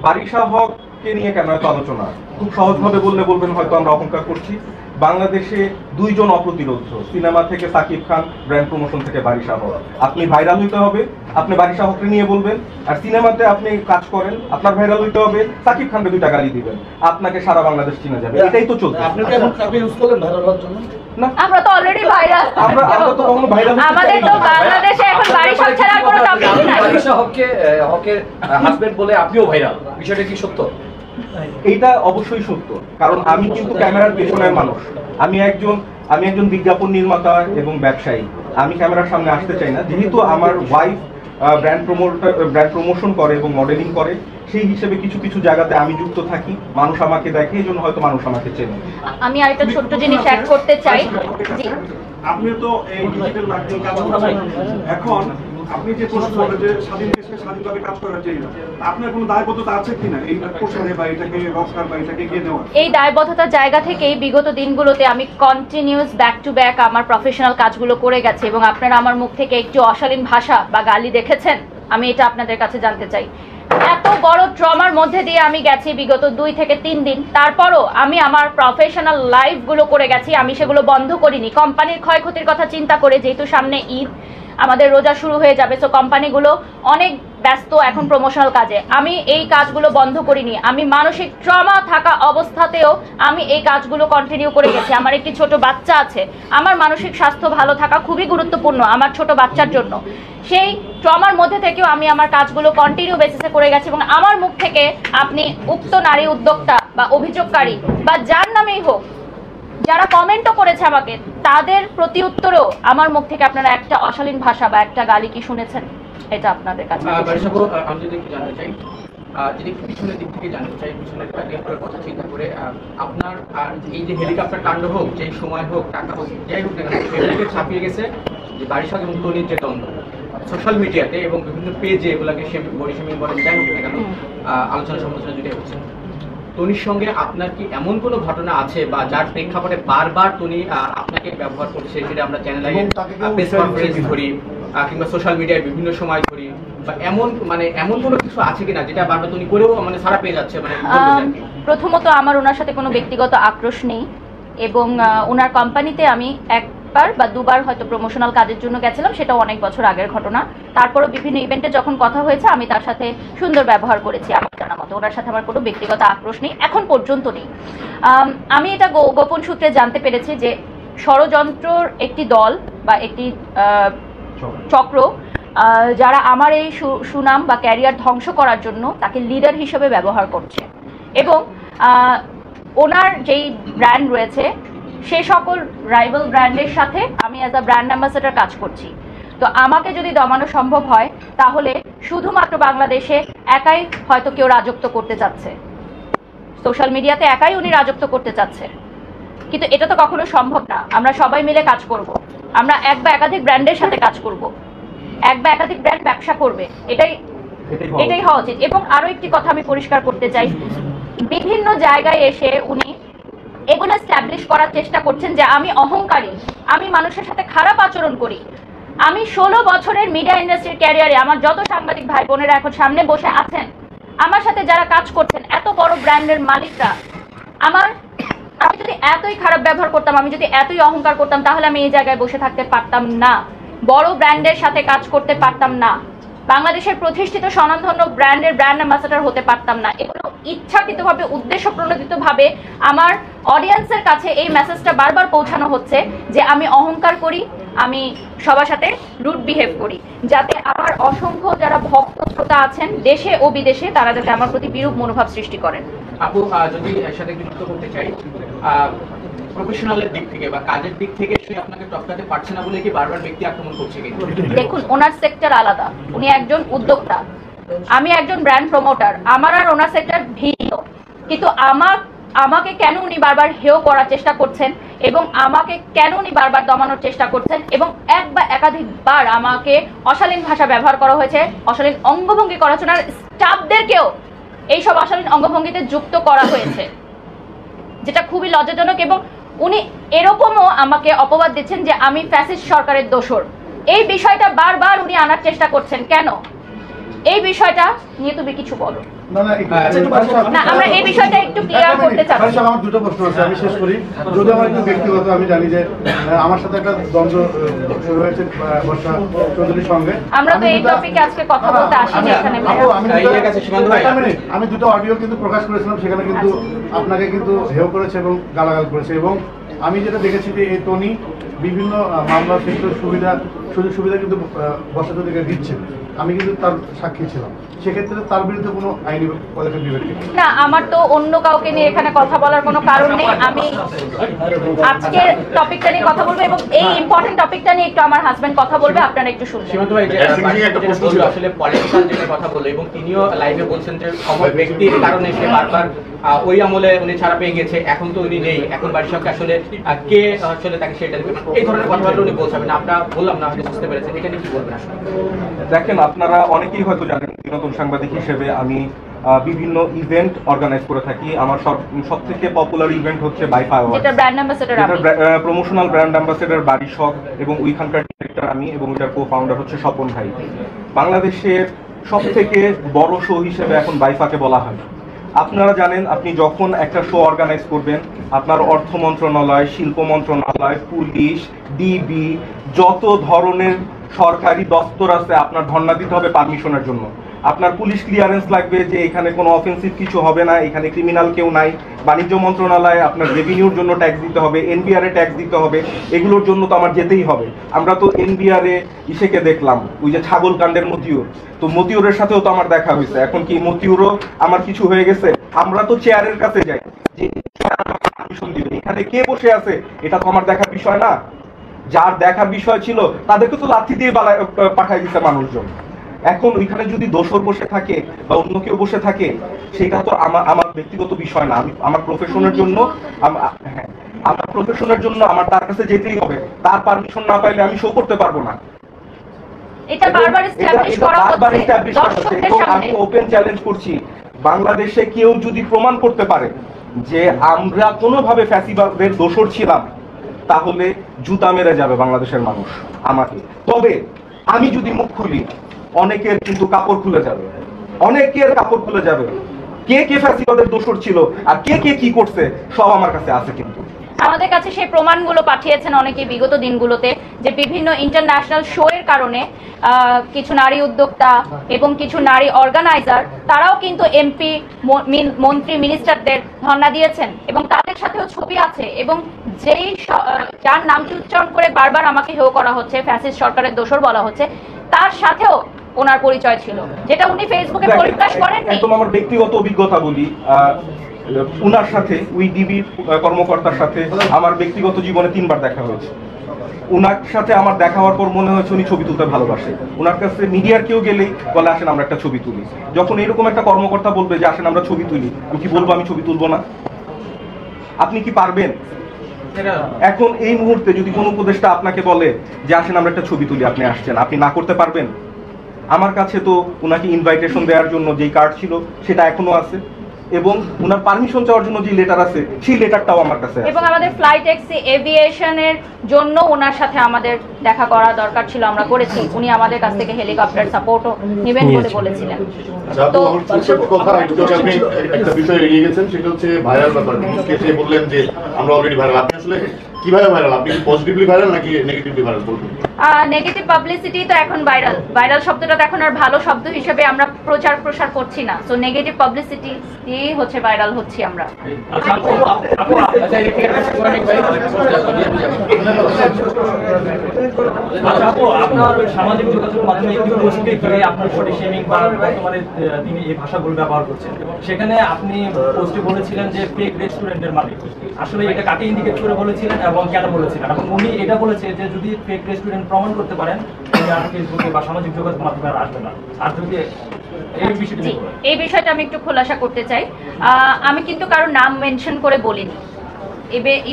বারিশা হককে নিয়ে কেন এত আলোচনা? খুব সহজভাবে বলবেন হয়তো আমরা অহংকার করছি। বাংলাদেশে দুইজন অপ্রতিরোধ্য, সিনেমা থেকে সাকিব খান, ব্র্যান্ড প্রমোশন থেকে বারিশা হক। আপনি ভাইরাল হইতে হবে, আপনি বারিশা হককে নিয়ে বলবেন। আর সিনেমাতে আপনি কাজ করেন, আপনার ভাইরাল হইতে হবে, সাকিব খানকে 2টা গালি দিবেন, আপনাকে সারা বাংলাদেশ চিনা যাবে। এটাই তো চলছে। আপনি কি এখন কাকে ইউজ করলেন ভাইরাল হওয়ার জন্য? না, আমরা তো অলরেডি ভাইরাল। আমরা তো কখনো ভাইরাল হতে আমাদের তো বাংলাদেশে এখন বারিশা ছাড়া আর কোনো টপিক নাই। বারিশা হকের হাজবেন্ড বলে আপনিও ভাইরাল, বিষয়টা কি সত্য? এইটা অবশ্যই সত্য, কারণ আমি কিন্তু ক্যামেরার পেছনের মানুষ। আমি একজন বিজ্ঞাপন নির্মাতা এবং ব্যবসায়ী। আমি ক্যামেরার সামনে আসতে চাই না। যেহেতু আমার ওয়াইফ ব্র্যান্ড প্রমোশন করে এবং মডেলিং করে, সেই হিসেবে কিছু কিছু জায়গাতে আমি যুক্ত থাকি, মানুষ আমাকে দেখে, এই জন্য হয়তো মানুষ আমাকে চেনে। আমি আরেকটা ছোট্ট জিনিস অ্যাড করতে চাই। আপনি তো এই ডিজিটাল মার্কেটিং কাজ করছেন, এখন আপনি যে প্রশ্ন করলেন যে স্বাধীন দেশে স্বাধীনভাবে কাজ করার জন্য আপনার কোনো দায়বদ্ধতা আছে কিনা এই প্রশ্নে, বা এটাকে রক্ষার বা এটাকে এগিয়ে নেওয়ার? এই দায়বদ্ধতার জায়গা থেকেই বিগত দিনগুলোতে আমি কন্টিনিউয়াস ব্যাক টু ব্যাক আমার প্রফেশনাল কাজগুলো করে গেছি। এবং আপনারা আমার মুখ থেকে একটু অশালীন ভাষা বা গালি দেখেছেন, আমি এটা আপনাদের কাছে জানতে চাই। এত বড় ট্রমার মধ্যে দিয়ে আমি গেছি বিগত 2 থেকে 3 দিন, তারপরও আমি আমার প্রফেশনাল লাইফগুলো করে গেছি। আমি সেগুলো বন্ধ করিনি কোম্পানির ক্ষয়ক্ষতির কথা চিন্তা করে। যেহেতু সামনে ঈদ, আমাদের রোজা শুরু হয়ে যাবে, সো কোম্পানিগুলো অনেক ব্যস্ত এখন প্রমোশনাল কাজে। আমি এই কাজগুলো বন্ধ করিনি। আমি মানসিক ট্রমা থাকা অবস্থাতেও আমি এই কাজগুলো কন্টিনিউ করে গেছি। আমার একটি ছোট বাচ্চা আছে, আমার মানসিক স্বাস্থ্য ভালো থাকা খুবই গুরুত্বপূর্ণ আমার ছোট বাচ্চার জন্য। সেই ট্রমার মধ্যে থেকেও আমি আমার কাজগুলো কন্টিনিউ বেসিসে করে গেছি এবং আমার মুখ থেকে আপনি উক্ত নারী উদ্যোক্তা বা অভিযোগকারী বা যার নামেই হোক, যারা কমেন্টও করেছে আমাকে, তাদের প্রতি উত্তরেও আমার মুখ থেকে আপনারা একটা অশালীন ভাষা বা একটা গালি কি শুনেছেন? এটা আপনাদের কাছে আমি যদি একটু জানতে চাই, যদি পিছনের দিক থেকে জানতে চাই, পিছনের কথা চিন্তা করে আপনার এই যে হেলিকপ্টার কাণ্ড হোক, যে সময় হোক, টাকা হোক, যাই হোক না কেন, সেগুলোকে ছাপিয়ে গেছে যে বারিশাল এবং তনির যে দ্বন্দ্ব সোশ্যাল মিডিয়াতে এবং বিভিন্ন পেজে এগুলোকে বডি শেমিং বলেন, যাই হোক না কেন, আলোচনা সমালোচনা যেটা হচ্ছে, তনির সঙ্গে আপনার কি এমন কোনো ঘটনা আছে বা যার প্রেক্ষাপটে বারবার তনি আপনাকে ব্যবহার করছে, সেটা আমরা চ্যানেলে প্রেস কনফারেন্স ধরি কিংবা সোশ্যাল মিডিয়ায় বিভিন্ন সময় ধরি, বা এমন কোনো কিছু আছে কিনা যেটা বারবার তনি করেও সারা পেয়ে যাচ্ছে? প্রথমত আমার ওনার সাথে কোনো ব্যক্তিগত আক্রোশ নেই এবং ওনার কোম্পানিতে আমি একবার বা দুবার হয়তো প্রমোশনাল কাজের জন্য গেছিলাম, সেটাও অনেক বছর আগের ঘটনা। তারপরও বিভিন্ন ইভেন্টে যখন কথা হয়েছে আমি তার সাথে সুন্দর ব্যবহার করেছি আমার জানা মতো। ওনার সাথে আমার কোনো ব্যক্তিগত আক্রোশ নেই, এখন পর্যন্ত নেই। আমি এটা গোপন সূত্রে জানতে পেরেছি যে ষড়যন্ত্রর একটি দল বা একটি চক্র যারা আমার এই সুনাম বা ক্যারিয়ার ধ্বংস করার জন্য তাকে লিডার হিসেবে ব্যবহার করছে এবং ওনার যেই ব্র্যান্ড রয়েছে সে সকল রাইভাল ব্র্যান্ডের সাথে আমি অ্যাজ আ ব্র্যান্ড অ্যাম্বাসেডর কাজ করছি। তো আমাকে যদি দমানো সম্ভব হয় তাহলে শুধুমাত্র বাংলাদেশে একাই হয়তো কেউ রাজত্ব করতে চাচ্ছে, সোশ্যাল মিডিয়াতে একাই উনি রাজত্ব করতে চাচ্ছে, কিন্তু এটা তো কখনো সম্ভব না। আমরা সবাই মিলে কাজ করব, আমরা এক বা একাধিক ব্র্যান্ডের সাথে কাজ করব, এক বা একাধিক ব্র্যান্ড ব্যবসা করবে, এটাই হওয়া উচিত। এবং আরো একটি কথা আমি পরিষ্কার করতে চাই, বিভিন্ন জায়গায় এসে উনি এগুলো এস্টাবলিশ করার চেষ্টা করছেন যে আমি অহংকারী, আমি মানুষের সাথে খারাপ আচরণ করি। আমি 16 বছরের মিডিয়া ইন্ডাস্ট্রির ক্যারিয়ারে আমার যত সাংবাদিক ভাই বোনেরা এখন সামনে বসে আছেন, আমার সাথে যারা কাজ করছেন, এত বড় ব্র্যান্ডের মালিকরা, আমি যদি এতই খারাপ ব্যবহার করতাম, আমি যদি এতই অহংকার করতাম, তাহলে আমি এই জায়গায় বসে থাকতে পারতাম না, বড় ব্র্যান্ডের সাথে কাজ করতে পারতাম না, বাংলাদেশের প্রতিষ্ঠিত স্বনামধন্য ব্র্যান্ডের ব্র্যান্ড অ্যাম্বাসেডর হতে পারতাম না। এগুলো ইচ্ছাকৃতভাবে উদ্দেশ্য প্রণোদিতভাবে আমার অডিয়েন্সের কাছে এই মেসেজটা বারবার পৌঁছানো হচ্ছে যে আমি অহংকার করি, আমি সবার সাথে রুড বিহেভ করি, যাতে আমার অসংখ্য যারা ভক্ত শ্রোতা আছেন দেশে ও বিদেশে তারা যাতে আমার প্রতি বিরূপ মনোভাব সৃষ্টি করেন। আপু যদি এর সাথে যুক্ত করতে চাই, প্রফেশনালের দিক থেকে বা কাজের দিক থেকে সে আপনাকে টপকাতে পারছে না বলে কি বারবার ব্যক্তি আক্রমণ করছে কি? দেখুন, ওনার সেক্টর আলাদা, উনি একজন উদ্যোক্তা, আমি একজন ব্র্যান্ড প্রমোটার, আমার আর ওনার সেক্টর ভিন্ন। কিন্তু আমাকে কেন উনি বারবার হেয় করার চেষ্টা করছেন এবং আমাকে কেন উনি বারবার দমানোর চেষ্টা করছেন এবং এক বা একাধিকবার আমাকে অশালীন ভাষা ব্যবহার করা হয়েছে, অশালীন অঙ্গভঙ্গি করা হয়েছে, ওনার স্টাফদেরকেও এইসব অশালীন অঙ্গভঙ্গিতে যুক্ত করা হয়েছে, যেটা খুবই লজ্জাজনক। এবং উনি এরকমও আমাকে অপবাদ দিচ্ছেন যে আমি ফ্যাসিস্ট সরকারের দোসর। এই বিষয়টা বারবার উনি আনার চেষ্টা করছেন কেন? এই বিষয়টা নিয়ে তুমি কিছু বলো। না, আমরা এই বিষয়টা একটু ক্লিয়ার করতে চাচ্ছি। আমার দুটো প্রশ্ন আছে, আমি শেষ করি। যদি আমার একটু ব্যক্তিগত, আমি জানি যে আমার সাথে একটা দ্বন্দ্ব হয়েছে বর্ষা চৌধুরীর সঙ্গে। আমরা তো এই টপিকে আজকে কথা বলতে আসিনি এখানে। আমি দুটো অডিও কিন্তু প্রকাশ করেছিলাম, সেখানে কিন্তু আপনাকে কিন্তু হেয় করেছে এবং গালাগাল করেছে। এবং আমি যেটা দেখেছি যে এই টনি বিভিন্ন মামলা সুযোগ সুবিধা কিন্তু বর্ষা চৌধুরীকে দিচ্ছে, আমি কিন্তু তার সাক্ষী ছিলাম। সেক্ষেত্রে তার বিরুদ্ধে কোনো আইনি পদক্ষেপ নেবেন না? আমার তো অন্য কাউকে নিয়ে এখানে কথা বলার কোনো কারণ নেই। আমি আজকে টপিকটা নিয়ে কথা বলবো এবং এই ইম্পর্টেন্ট টপিকটা নিয়ে একটু আমার হাজবেন্ড কথা বলবে, আপনারা একটু শুনবেন। সীমান্ত ভাই, আসলে পলিটিক্যাল যে কথা বলে এবং তিনিও লাইভে বলছেন যে সময় ব্যক্তির কারণে সে বারবার ওই আমলে উনি ছাড়া পেয়ে গেছে, এখন তো উনি নেই, এখন বারিশালকে আসলে কে আসলে তাকে সেটা দেবে, এই ধরনের কথাবার্তা উনি বলছেন। আমরা বললাম না, আপনি বুঝতে পেরেছেন, এটা নিয়ে কি বলবেন আসলে? দেখেন, আপনারা অনেকেই হয়তো জানেন বিনোদন সাংবাদিক হিসেবে আমি বিভিন্ন ইভেন্ট অর্গানাইজ করে থাকি। আমার সবথেকে পপুলার ইভেন্ট হচ্ছে বাইফা অ্যাওয়ার্ড, যেটা ব্র্যান্ড অ্যাম্বাসেডর আমি, প্রমোশনাল ব্র্যান্ড অ্যাম্বাসেডর বারিশক এবং ওইখানকার ডিরেক্টর আমি এবং এটার কো-ফাউন্ডার হচ্ছে স্বপন ভাই। বাংলাদেশের সবথেকে বড় শো হিসেবে এখন বাইফাকে বলা হয়। আপনারা জানেন, আপনি যখন একটা শো অর্গানাইজ করবেন, আপনার অর্থ মন্ত্রণালয়, শিল্প মন্ত্রণালয়, পুলিশ, ডিবি, যত ধরনের সরকারি দপ্তর আছে আপনার ধর্ণা দিতে হবে পারমিশনের জন্য। আপনার পুলিশ ক্লিয়ারেন্স লাগবে যে এখানে কোনো অফেন্সিভ কিছু হবে না, এখানে ক্রিমিনাল কেউ নাই, বাণিজ্য মন্ত্রণালয়ে আপনার রেভিনিউর জন্য ট্যাক্স দিতে হবে, এনবিআর এ ট্যাক্স দিতে হবে, এগুলোর জন্য তো আমার যেতেই হবে। আমরা তো এনবিআর এ ইসেকে দেখলাম, ওই যে ছাগল কাণ্ডের মতিউর, তো মতিউরের সাথেও তো আমার দেখা হয়েছে। এখন কি মতিউরও আমার কিছু হয়ে গেছে? আমরা তো চেয়ারের কাছে যাই, যে পারমিশন দিবে, এখানে কে বসে আছে এটা তো আমার দেখার বিষয় না। যার দেখার বিষয় ছিল তাদেরকে তো লাথি দিয়ে পাঠাই দিচ্ছে মানুষজন। এখন ওইখানে যদি দোসর বসে থাকে বা অন্য কেউ বসে থাকে, সেটা তো আমার ব্যক্তিগত বিষয় না। আমি আমার প্রফেশনের জন্য আমার তার কাছে যেতেই হবে। তার পারমিশন না পাইলে আমি শো করতে পারবো না। এটা বারবার এস্টাবলিশ করা হচ্ছে এবং আমি ওপেন চ্যালেঞ্জ করছি, বাংলাদেশে কেউ যদি প্রমাণ করতে পারে যে আমরা কোনোভাবে ফ্যাসিবাদের দোসর ছিলাম, তাহলে জুতা মেরে যাবে বাংলাদেশের মানুষ আমাকে। তবে আমি যদি মুখ খুলি, অনেকের কিন্তু কাপড় খুলে যাবে, অনেকের কাপড় খুলে যাবে। কে কে ফ্যাসিবাদের দোসর ছিল আর কে কে কি করছে সব আমার কাছে আছে। কিন্তু আমাদের কাছে সেই প্রমাণগুলো পাঠিয়েছেন অনেকে বিগত দিনগুলোতে, যে বিভিন্ন ইন্টারন্যাশনাল শো এর কারণে কিছু নারী উদ্যোক্তা এবং কিছু নারী অর্গানাইজার তারাও কিন্তু এমপি, মন্ত্রী, মিনিস্টারদের ধর্ণা দিয়েছেন এবং তাদের সাথেও ছবি আছে। এবং যার নামটি উচ্চারণ করে বারবার আমাকে হেয় করা হচ্ছে, ফ্যাসিস্ট সরকারের দোসর বলা হচ্ছে, তার সাথেও ওনার পরিচয় ছিল, যেটা উনি ফেসবুকে পরিপ্রকাশ করেননি। একদম আমার ব্যক্তিগত অভিজ্ঞতা বলি, উনার সাথে ওই ডিবির কর্মকর্তার সাথে আমার ব্যক্তিগত জীবনে 3 বার দেখা হয়েছে। উনার সাথে আমার দেখা হওয়ার পর মনে হয়েছে উনি ছবি তুলতে ভালোবাসে। উনার কাছে মিডিয়ার কেউ গেলেই বলে আসেন আমরা একটা ছবি তুলি। যখন এরকম একটা কর্মকর্তা বলবে যে আসেন আমরা ছবি তুলি, আমি কি বলবো আমি ছবি তুলবো না? আপনি কি পারবেন? এখন এই মুহূর্তে যদি কোনো উপদেষ্টা আপনাকে বলে যে আসেন আমরা একটা ছবি তুলি, আপনি আসছেন, আপনি না করতে পারবেন? আমার কাছে তো উনাকে ইনভাইটেশন দেওয়ার জন্য যেই কার্ড ছিল সেটা এখনো আছে, এবং উনার পারমিশন চাওয়ার জন্য যে লেটার আছে সেই লেটারটাও আমার কাছে আছে। এবং আমাদের ফ্লাইট ট্যাক্সি এভিয়েশনের জন্য ওনার সাথে আমাদের দেখা করা দরকার ছিল, আমরা করেছি। উনি আমাদের কাছ থেকে হেলিকপ্টার সাপোর্টও নেবেন বলে বলেছিলেন। তো কথা আপনি একটা বিষয় এগিয়ে গেছেন, সেটা হচ্ছে ভাইরাল ব্যাপার। সে বললেন যে আমরা অলরেডি ভাইরাল। আপনি আসলে কিভাবে ভাইরাল? আপনি কি পজিটিভলি ভাইরাল নাকি নেগেটিভলি ভাইরাল বলবেন? নেগেটিভ পাবলিসিটি তো এখন ভাইরাল। ভাইরাল শব্দটা তো এখন আর ভালো শব্দ হিসেবে আমরা প্রসার করছি না। সো নেগেটিভ পাবলিসিটি দিয়েই হচ্ছে ভাইরাল হচ্ছি আমরা। আপনার সামাজিক যোগাযোগ মাধ্যমে একটি পোস্টে ঘিরে আপনার বডি শেমিং বা বর্তমানে তিনি এই ভাষাগুলো ব্যবহার করছেন, সেখানে আপনি পোস্টে বলেছিলেন যে ফেক রেস্টুরেন্টের মালিক। আসলে এটা কাকে ইন্ডিকেট করে বলেছিলেন এবং কেন বলেছিলেন? এবং উনি এটা বলেছে যে যদি ফেক রেস্টুরেন্ট প্রমাণ করতে পারেন তাহলে ফেসবুকে বা সামাজিক যোগাযোগ মাধ্যমে আর আসবে না। আর যদি এই বিষয়টা আমি একটু খোলাসা করতে চাই। আমি কিন্তু কারোর নাম মেনশন করে বলিনি।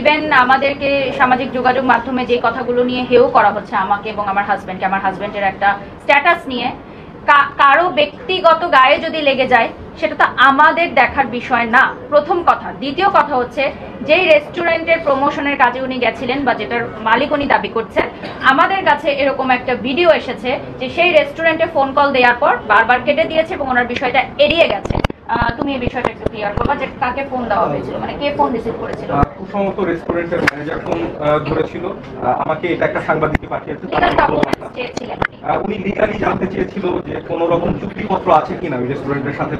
ইভেন আমাদেরকে সামাজিক যোগাযোগ মাধ্যমে যে কথাগুলো নিয়ে হেয় করা হচ্ছে আমাকে এবং আমার হাজব্যান্ডকে, আমার হাজব্যান্ডের একটা স্ট্যাটাস নিয়ে, কারো ব্যক্তিগত গায়ে যদি লেগে যায় সেটা তো আমাদের দেখার বিষয় না, প্রথম কথা। দ্বিতীয় কথা হচ্ছে, যেই রেস্টুরেন্টের প্রমোশনের কাজে উনি গেছিলেন বা যেটার মালিক উনি দাবি করছেন, আমাদের কাছে এরকম একটা ভিডিও এসেছে যে সেই রেস্টুরেন্টে ফোন কল দেওয়ার পর বারবার কেটে দিয়েছে এবং ওনার বিষয়টা এড়িয়ে গেছে। তুমি এই বিষয়টা একটু ক্লিয়ার করবা যে কাকে ফোন দেওয়া হয়েছিল, মানে কে ফোন রিসিভ করেছিল? কুসংগত রেস্টুরেন্টের ম্যানেজার ফোন ধরেছিল আমাকে, এটা একটা সাংবাদিককে পাঠিয়েছে। উনি লিগালি জানতে চেয়েছিল যে কোন রকম চুক্তিপত্র আছে কিনা ওই রেস্টুরেন্টের সাথে।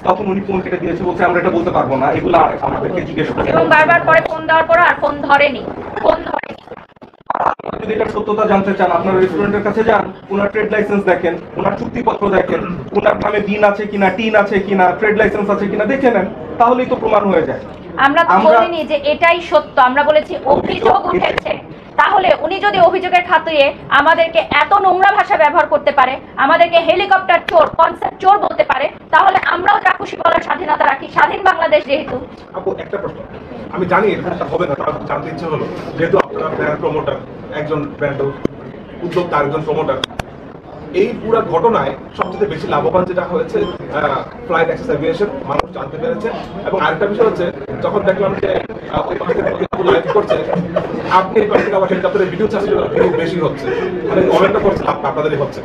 তখন উনি ফোন কেটে দিয়েছে, বলছে আমরা এটা বলতে পারবো না, এগুলো আমাদেরকে জিজ্ঞেস করতে। এবং বারবার পরে ফোন দেওয়ার পর আর ফোন ধরেনি। যদি এটা সত্যতা জানতে চান, আপনার রেস্টুরেন্টের কাছে যান, ওনার ট্রেড লাইসেন্স দেখেন, ওনার চুক্তিপত্র দেখেন, ওনার নামে বিন আছে কিনা, টিন আছে কিনা, ট্রেড লাইসেন্স আছে কিনা দেখে নেন, তাহলেই তো প্রমাণ হয়ে যায়। আমরা তো বলিনি যে এটাই সত্য, আমরা বলেছি অভিযোগ উঠেছে। তাহলে উনি যদি অভিযোগের খাতিরে আমাদেরকে এত নোংরা ভাষা ব্যবহার করতে পারে, আমাদেরকে হেলিকপ্টার চোর, কনসেপ্ট চোর বলতে পারে, তাহলে আমরাও যা খুশি বলার স্বাধীনতা রাখি, স্বাধীন বাংলাদেশ যেহেতু। আপু একটা প্রশ্ন, আমি জানি এরকমটা হবে না, তার জানতে ইচ্ছে হলো, যেহেতু আপনারা ব্র্যান্ড প্রমোটার, একজন ব্র্যান্ড উদ্যোক্তা, আরেকজন প্রমোটার, এই পুরো ঘটনায় সবচেয়ে বেশি লাভবান যেটা হয়েছে ফ্লাইট অ্যাক্সেস এভিয়েশন, মানুষ জানতে পেরেছে। এবং আরেকটা বিষয় হচ্ছে, যখন দেখলাম যে ওই পাশে করছে, আপনি এই পার্টিকে আবার হেলিকপ্টারের ভিডিও চাচ্ছেন বেশি হচ্ছে, মানে কমেন্টটা করছেন আপনাদেরই হচ্ছে।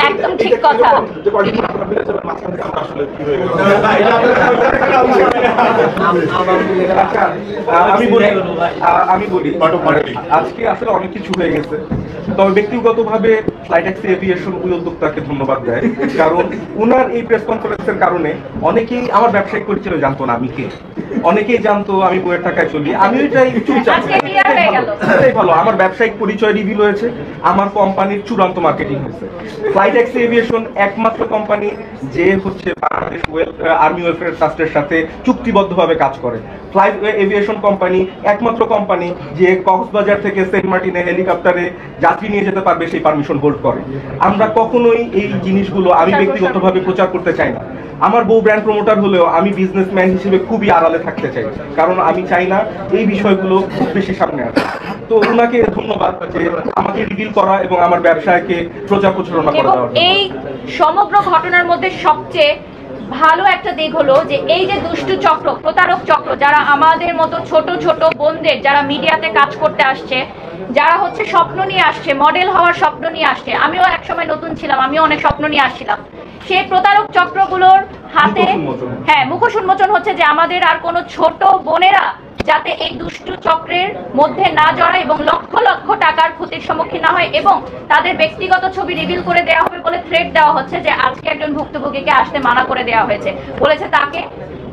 একদম ঠিক কথা। যে পার্টি আপনারা মিলে যাবেন মাঝখান থেকে আমরা আসলে কি হয়ে গেল। আমি বলি আজকে আসলে অনেক কিছু হয়ে গেছে, তবে ব্যক্তিগতভাবে ফ্লাইট ট্যাক্সি এভিয়েশন ওই উদ্যোক্তাকে ধন্যবাদ দেয়, কারণ উনার এই প্রেস কনফারেন্সের কারণে অনেকেই আমার ব্যবসায়িক পরিচয় জানতো না আমি কে, অনেকেই জানতো আমি বইয়ের টাকায় চলি, আমি এটাই এটাই ভালো, আমার ব্যবসায়িক পরিচয় রিভিল হয়েছে, আমার কোম্পানির চূড়ান্ত মার্কেটিং হয়েছে। ফ্লাইট ট্যাক্সি এভিয়েশন একমাত্র কোম্পানি যে হচ্ছে বাংলাদেশ আর্মি ওয়েলফেয়ার ট্রাস্টের সাথে চুক্তিবদ্ধভাবে কাজ করে। ফ্লাইট এভিয়েশন কোম্পানি একমাত্র কোম্পানি যে কক্সবাজার থেকে সেন্ট মার্টিনে হেলিকপ্টারে যাত্রী নিয়ে যেতে পারবে সেই পারমিশন হোল্ড করে। আমরা কখনোই এই জিনিসগুলো আমি ব্যক্তিগতভাবে প্রচার করতে চাই না। আমার বউ ব্র্যান্ড প্রমোটার হলেও আমি বিজনেসম্যান হিসেবে খুবই আড়ালে থাকতে চাই, কারণ আমি চাই না এই বিষয়গুলো খুব বেশি সামনে আসে। তো ওনাকে ধন্যবাদ যে আমাকে রিভিল করা এবং আমার ব্যবসায়কে প্রচার প্রচারণা করা দেওয়ার জন্য। এই সমগ্র ঘটনার মধ্যে সবচেয়ে ভালো একটা দিক হলো যে এই যে দুষ্টু চক্র, প্রতারক চক্র, যারা আমাদের মতো ছোট ছোট বোনদের যারা মিডিয়াতে কাজ করতে আসছে, যারা হচ্ছে স্বপ্ন নিয়ে আসছে, মডেল হওয়ার স্বপ্ন নিয়ে আসছে, আমিও একসময় নতুন ছিলাম, আমিও অনেক স্বপ্ন নিয়ে আসছিলাম, সেই প্রতারক চক্রগুলোর হাতে মুখোশ উন্মোচন হচ্ছে যে আমাদের আর কোনো ছোট বোনেরা যাতে এই দুষ্টু চক্রের মধ্যে না জড়ায় এবং লক্ষ লক্ষ টাকার ক্ষতির সম্মুখীন না হয়, এবং তাদের ব্যক্তিগত ছবি রিভিল করে দেওয়া হবে বলে থ্রেট দেওয়া হচ্ছে যে আজকে একজন ভুক্তভোগীকে আসতে মানা করে দেওয়া হয়েছে, বলেছে তাকে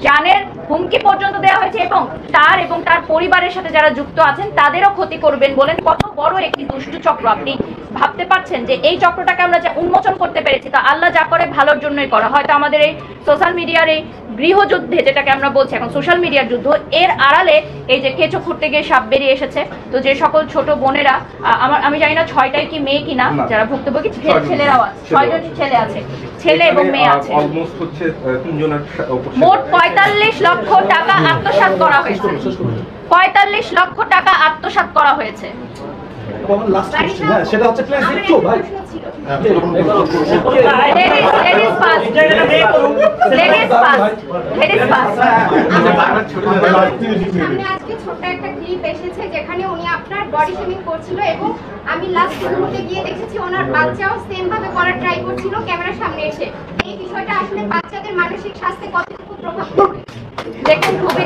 জানের হুমকি পর্যন্ত দেওয়া হয়েছে এবং তার পরিবারের সাথে যারা যুক্ত আছেন তাদেরও ক্ষতি করবেন বলেন। কত বড় একটি দুষ্টু চক্র, আপনি ভাবতে পারছেন যে এই চক্রটাকে আমরা যে উন্মোচন করতে পেরেছি তা আল্লাহ যা করে ভালোর জন্যই করা। হয়তো আমাদের এই সোশ্যাল মিডিয়ার এই গৃহযুদ্ধে, যেটাকে আমরা বলছি এখন সোশ্যাল মিডিয়ার যুদ্ধ, এর আড়ালে এই যে কেঁচো খুঁড়তে গিয়ে সাপ বেরিয়ে এসেছে। তো যে সকল ছোট বোনেরা, আমি জানি না 6টাই কি মেয়ে কিনা যারা ভুক্তভোগী, ছেলেরাও আছে, 6জন ছেলে আছে, ছেলে এবং মেয়ে আছে, মোট 45 লক্ষ টাকা আত্মসাৎ করা হয়েছে, 45 লক্ষ টাকা আত্মসাৎ করা হয়েছে। সেটা হচ্ছে প্লিজ একটু ভাই আজকে ছোট্ট একটা ক্লিপ এসেছে যেখানে উনি আপনার বডি শেমিং করছিল এবং আমি লাস্ট মুহূর্তে গিয়ে দেখেছি ওনার বাচ্চাও সেম ভাবে করার ট্রাই করছিল ক্যামেরার সামনে এসে। এই বিষয়টা আসলে বাচ্চাদের মানসিক স্বাস্থ্যে কতটুকু প্রভাব পড়বে? দেখুন, খুবই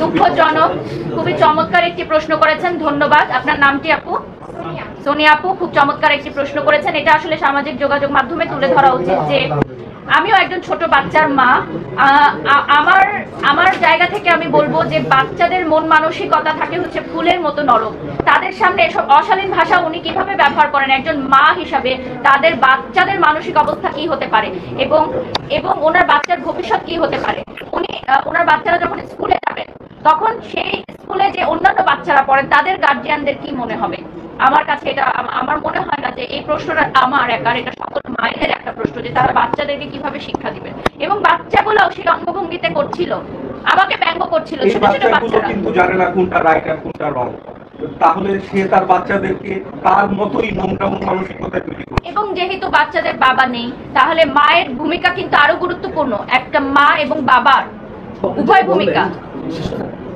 দুঃখজনক, খুবই চমৎকার একটি প্রশ্ন করেছেন, ধন্যবাদ। আপনার নামটি আপু? সোনিয়া আপু খুব চমৎকার একটি প্রশ্ন করেছেন। এটা আসলে সামাজিক যোগাযোগ মাধ্যমে তুলে ধরা উচিত যে আমিও একজন ছোট বাচ্চার মা। আমার জায়গা থেকে আমি বলবো যে বাচ্চাদের মন মানসিকতা থাকে হচ্ছে ফুলের মতো নরম। তাদের সামনে এসব অশালীন ভাষা উনি কিভাবে ব্যবহার করেন, একজন মা হিসাবে তাদের বাচ্চাদের মানসিক অবস্থা কি হতে পারে এবং ওনার বাচ্চার ভবিষ্যৎ কি হতে পারে। উনি ওনার বাচ্চারা যখন স্কুলে যাবেন তখন সেই স্কুলে যে অন্যান্য বাচ্চারা পড়েন তাদের গার্জিয়ানদের কি মনে হবে। আমার কাছে এটা, আমার মনে হয় না যে এই প্রশ্নটা আমার একার, এটা সকল মায়েদের একটা প্রশ্ন যে তারা বাচ্চাদেরকে কিভাবে শিক্ষা দিবেন। এবং বাচ্চাগুলো সেই অঙ্গভঙ্গিতে করছিল, আমাকে ব্যঙ্গ করছিল, ছোট ছোট বাচ্চারা কিন্তু জানে না কোনটা রাইট আর কোনটা রং, তাহলে সে তার বাচ্চাদেরকে তার মতোই নোংরা মানসিকতায় তৈরি করে। এবং যেহেতু বাচ্চাদের বাবা নেই, তাহলে মায়ের ভূমিকা কিন্তু আরো গুরুত্বপূর্ণ। একটা মা এবং বাবার উভয় ভূমিকা।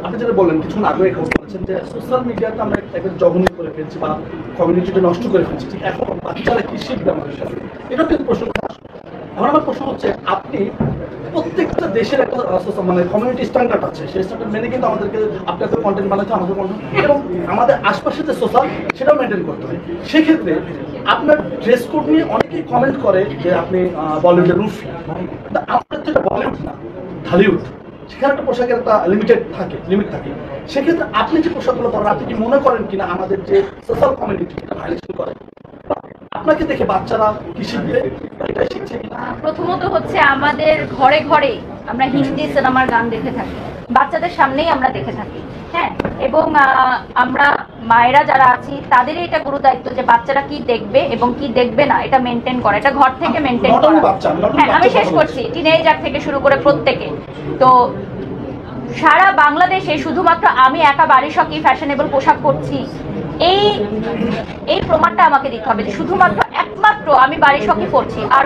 আপনি যেটা বললেন কিছুক্ষণ আগে বলেছেন যে সোশ্যাল মিডিয়াতে আমরা একটা জঘন্য করে ফেলছি বা কমিউনিটিটা নষ্ট করে ফেলছি, ঠিক এখন বাচ্চারা কি শিখবে আমাদের সাথে, এটা কিন্তু প্রশ্ন আসবে। এখন আমার প্রশ্ন হচ্ছে, আপনি প্রত্যেকটা দেশের একটা মানে কমিউনিটি স্ট্যান্ডার্ড আছে, সেই স্ট্যান্ডার্ড মেনে কিন্তু আমাদেরকে আপনাদের কন্টেন্ট বানাতে, আমাদের কন্টেন্ট এবং আমাদের আশপাশে যে সোশ্যাল সেটাও মেনটেন করতে হয়। সেক্ষেত্রে আপনার ড্রেস কোড নিয়ে অনেকেই কমেন্ট করে যে আপনি বলিউডের রুফি, আমাদের তো এটা বলিউড না, ঢালিউড, সেখানে একটা পোশাকের একটা লিমিট থাকে। সেক্ষেত্রে আপনি যে পোশাকগুলো পরেন, আপনি কি মনে করেন কিনা আমাদের যে সোশ্যাল কমিউনিটি এটা ভাইলেশন করে? আপনাকে দেখে বাচ্চারা কি শিখবে, এটাই শিখছে কিনা? প্রথমত হচ্ছে আমাদের ঘরে ঘরে আমরা হিন্দি সিনেমার গান দেখে থাকি, বাচ্চাদের সামনেই আমরা দেখে থাকি, হ্যাঁ। এবং আমরা মায়েরা যারা আছি তাদেরই এটা গুরু দায়িত্ব যে বাচ্চারা কি দেখবে এবং কি দেখবে না এটা মেনটেন করা, এটা ঘর থেকে মেনটেন করা। হ্যাঁ, আমি শেষ করছি। টিনেজার থেকে শুরু করে প্রত্যেকে। তো সারা বাংলাদেশে শুধুমাত্র আমি একা বাড়ি সকি ফ্যাশনেবল পোশাক পরছি এই প্রমাণটা আমাকে দিতে হবে যে শুধুমাত্র একমাত্র আমি বাড়ি সকি পরছি, আর